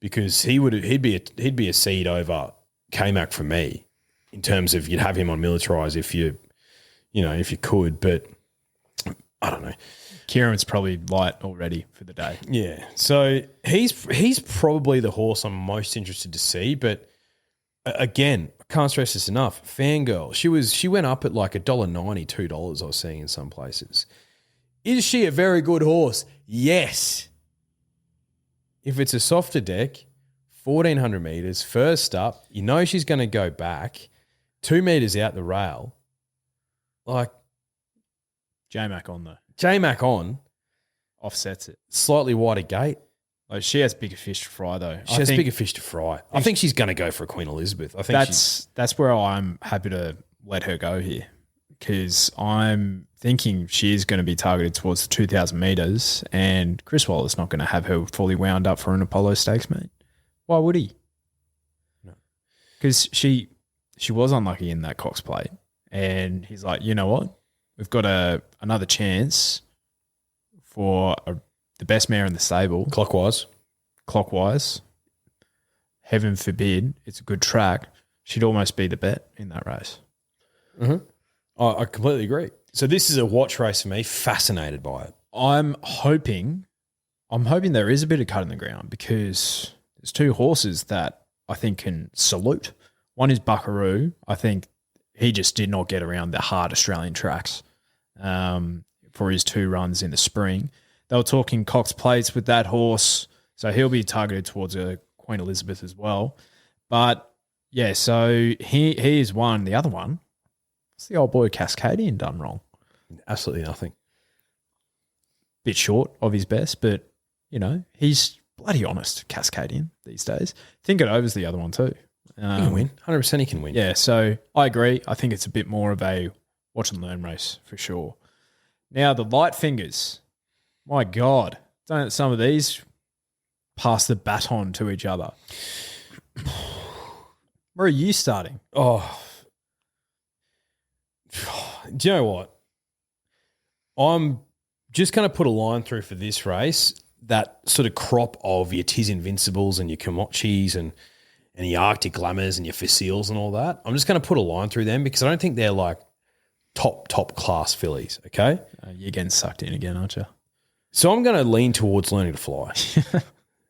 Speaker 2: because he'd be a seed over K-Mac for me in terms of you'd have him on Militarize if you could, but I don't know.
Speaker 1: Kieran's probably light already for the day.
Speaker 2: Yeah. So he's probably the horse I'm most interested to see, but again, I can't stress this enough. Fangirl, she went up at like $1.90, $2 I was seeing in some places. Is she a very good horse? Yes. If it's a softer deck, 1,400 metres, first up, she's going to go back 2 metres out the rail. Like
Speaker 1: J-Mac on though.
Speaker 2: J-Mac on.
Speaker 1: Offsets it.
Speaker 2: Slightly wider gate.
Speaker 1: Like she has bigger fish to fry though.
Speaker 2: She has bigger fish to fry. I think she's going to go for a Queen Elizabeth. I think
Speaker 1: that's where I'm happy to let her go here because I'm thinking she is going to be targeted towards the 2,000 metres and Chris Waller's not going to have her fully wound up for an Apollo Stakes meet. Why would he?
Speaker 2: No.
Speaker 1: Because she was unlucky in that Cox Plate and he's like, you know what? We've got another chance for the best mare in the stable. Clockwise. Heaven forbid, it's a good track. She'd almost be the bet in that race.
Speaker 2: Mm-hmm. I completely agree. So this is a watch race for me. Fascinated by it.
Speaker 1: I'm hoping there is a bit of cut in the ground because there's 2 horses that I think can salute. One is Buckaroo. I think he just did not get around the hard Australian tracks for his 2 runs in the spring. They were talking Cox Plates with that horse, so he'll be targeted towards a Queen Elizabeth as well. But, yeah, so he is one. The other one, what's the old boy Cascadian done wrong?
Speaker 2: Absolutely nothing.
Speaker 1: Bit short of his best, but, he's bloody honest, Cascadian, these days. Think It Over's the other one too.
Speaker 2: He can win. 100% he can win.
Speaker 1: Yeah, so I agree. I think it's a bit more of a watch and learn race for sure. Now, the light fingers. My God. Don't some of these pass the baton to each other? Where are you starting?
Speaker 2: Oh. Do you know what? I'm just going to put a line through for this race that sort of crop of your Tiz Invincibles and your Komochis and your Arctic Glamours and your Fossils and all that, I'm just going to put a line through them because I don't think they're like top class fillies, okay?
Speaker 1: You're getting sucked in again, aren't you?
Speaker 2: So I'm going to lean towards learning to fly.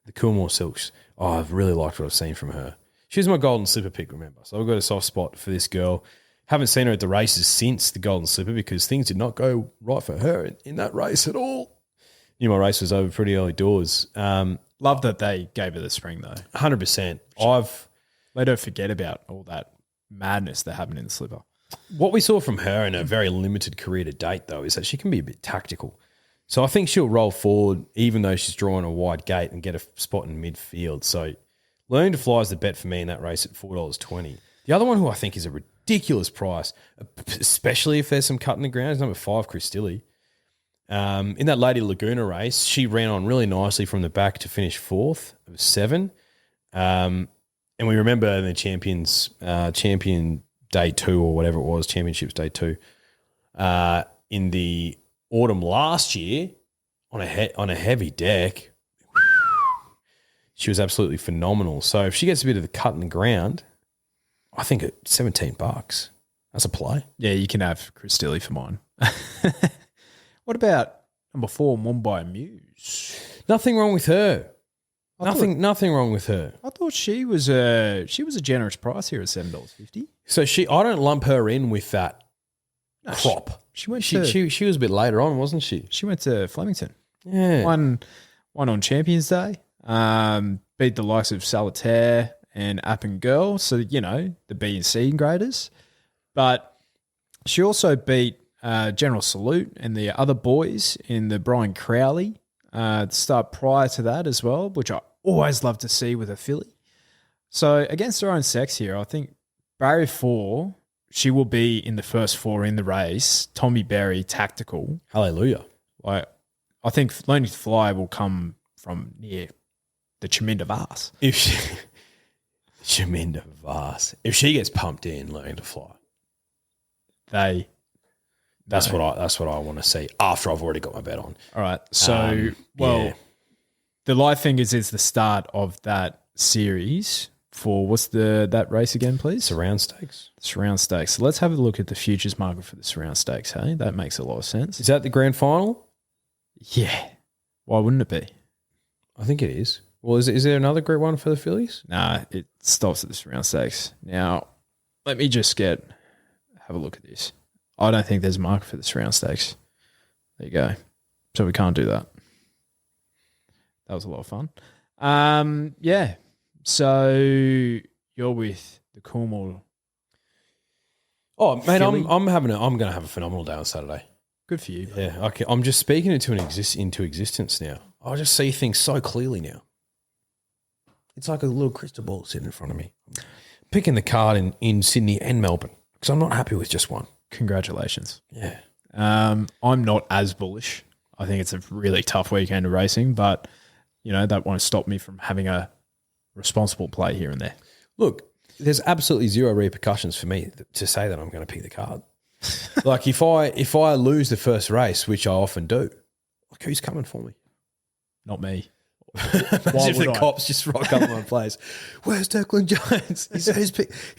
Speaker 2: The Coolmore Silks. Oh, I've really liked what I've seen from her. She was my Golden Slipper pick, remember? So I've got a soft spot for this girl. Haven't seen her at the races since the Golden Slipper because things did not go right for her in that race at all. Knew my race was over pretty early doors.
Speaker 1: Love that they gave her the spring, though.
Speaker 2: 100%.
Speaker 1: Let her forget about all that madness that happened in the Slipper.
Speaker 2: What we saw from her in a very limited career to date, though, is that she can be a bit tactical. So I think she'll roll forward even though she's drawing a wide gate and get a spot in midfield. So learning to fly is the bet for me in that race at $4.20. The other one who I think is a ridiculous price, especially if there's some cut in the ground, is number 5, Chris Stilley. In that Lady Laguna race, she ran on really nicely from the back to finish 4th. It was 7. And we remember in the champion day 2 or whatever it was, championships day 2, in the autumn last year on a heavy deck, she was absolutely phenomenal. So if she gets a bit of the cut in the ground, I think at $17, that's a play.
Speaker 1: Yeah, you can have Chris Stilley for mine. What about number 4, Mumbai Muse?
Speaker 2: Nothing wrong with her. Nothing wrong with her.
Speaker 1: I thought she was a generous price here at $7.50.
Speaker 2: So I don't lump her in with that crop. She was a bit later on, wasn't she?
Speaker 1: She went to Flemington.
Speaker 2: Yeah.
Speaker 1: Won on Champions Day. Beat the likes of Solitaire and App and Girl. So, the B and C graders. But she also beat General Salute and the other boys in the Brian Crowley start prior to that as well, which I always love to see with a filly. So against her own sex here, I think barrier 4, she will be in the first 4 in the race. Tommy Berry, tactical.
Speaker 2: Hallelujah.
Speaker 1: I think learning to fly will come from near the Chaminda Vase.
Speaker 2: Chaminda Vase. If she gets pumped in learning to fly, that's what I want to see after I've already got my bet on.
Speaker 1: All right. So, the Live Fingers is the start of that series for what's that race again, please?
Speaker 2: Surround Stakes.
Speaker 1: Surround Stakes. So let's have a look at the futures market for the Surround Stakes, hey? That makes a lot of sense.
Speaker 2: Is that the grand final?
Speaker 1: Yeah. Why wouldn't it be?
Speaker 2: I think it is. Well, is there another Group 1 for the fillies?
Speaker 1: Nah, it stops at the Surround Stakes. Now, let me just have a look at this. I don't think there's a market for the Surround Stakes. There you go. So we can't do that. That was a lot of fun. Yeah. So you're with the Coolmore.
Speaker 2: Oh, mate, I'm going to have a phenomenal day on Saturday.
Speaker 1: Good for you.
Speaker 2: Yeah, okay. I'm just speaking into existence now. I just see things so clearly now. It's like a little crystal ball sitting in front of me. Picking the card in Sydney and Melbourne because I'm not happy with just one.
Speaker 1: Congratulations.
Speaker 2: Yeah.
Speaker 1: I'm not as bullish. I think it's a really tough weekend of racing, but, that won't stop me from having a responsible play here and there.
Speaker 2: Look, there's absolutely zero repercussions for me to say that I'm going to pick the card. Like if I lose the first race, which I often do, like who's coming for me?
Speaker 1: Not me.
Speaker 2: Imagine if the cops just rock up in my place. Where's Declan Jones? He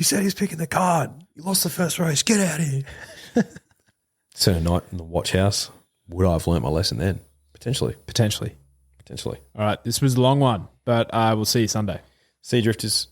Speaker 2: said he's picking the card. He lost the first race. Get out of here. So night in the watch house. Would I have learnt my lesson then? Potentially.
Speaker 1: All right. This was a long one, but we'll see you Sunday.
Speaker 2: See you, Drifters.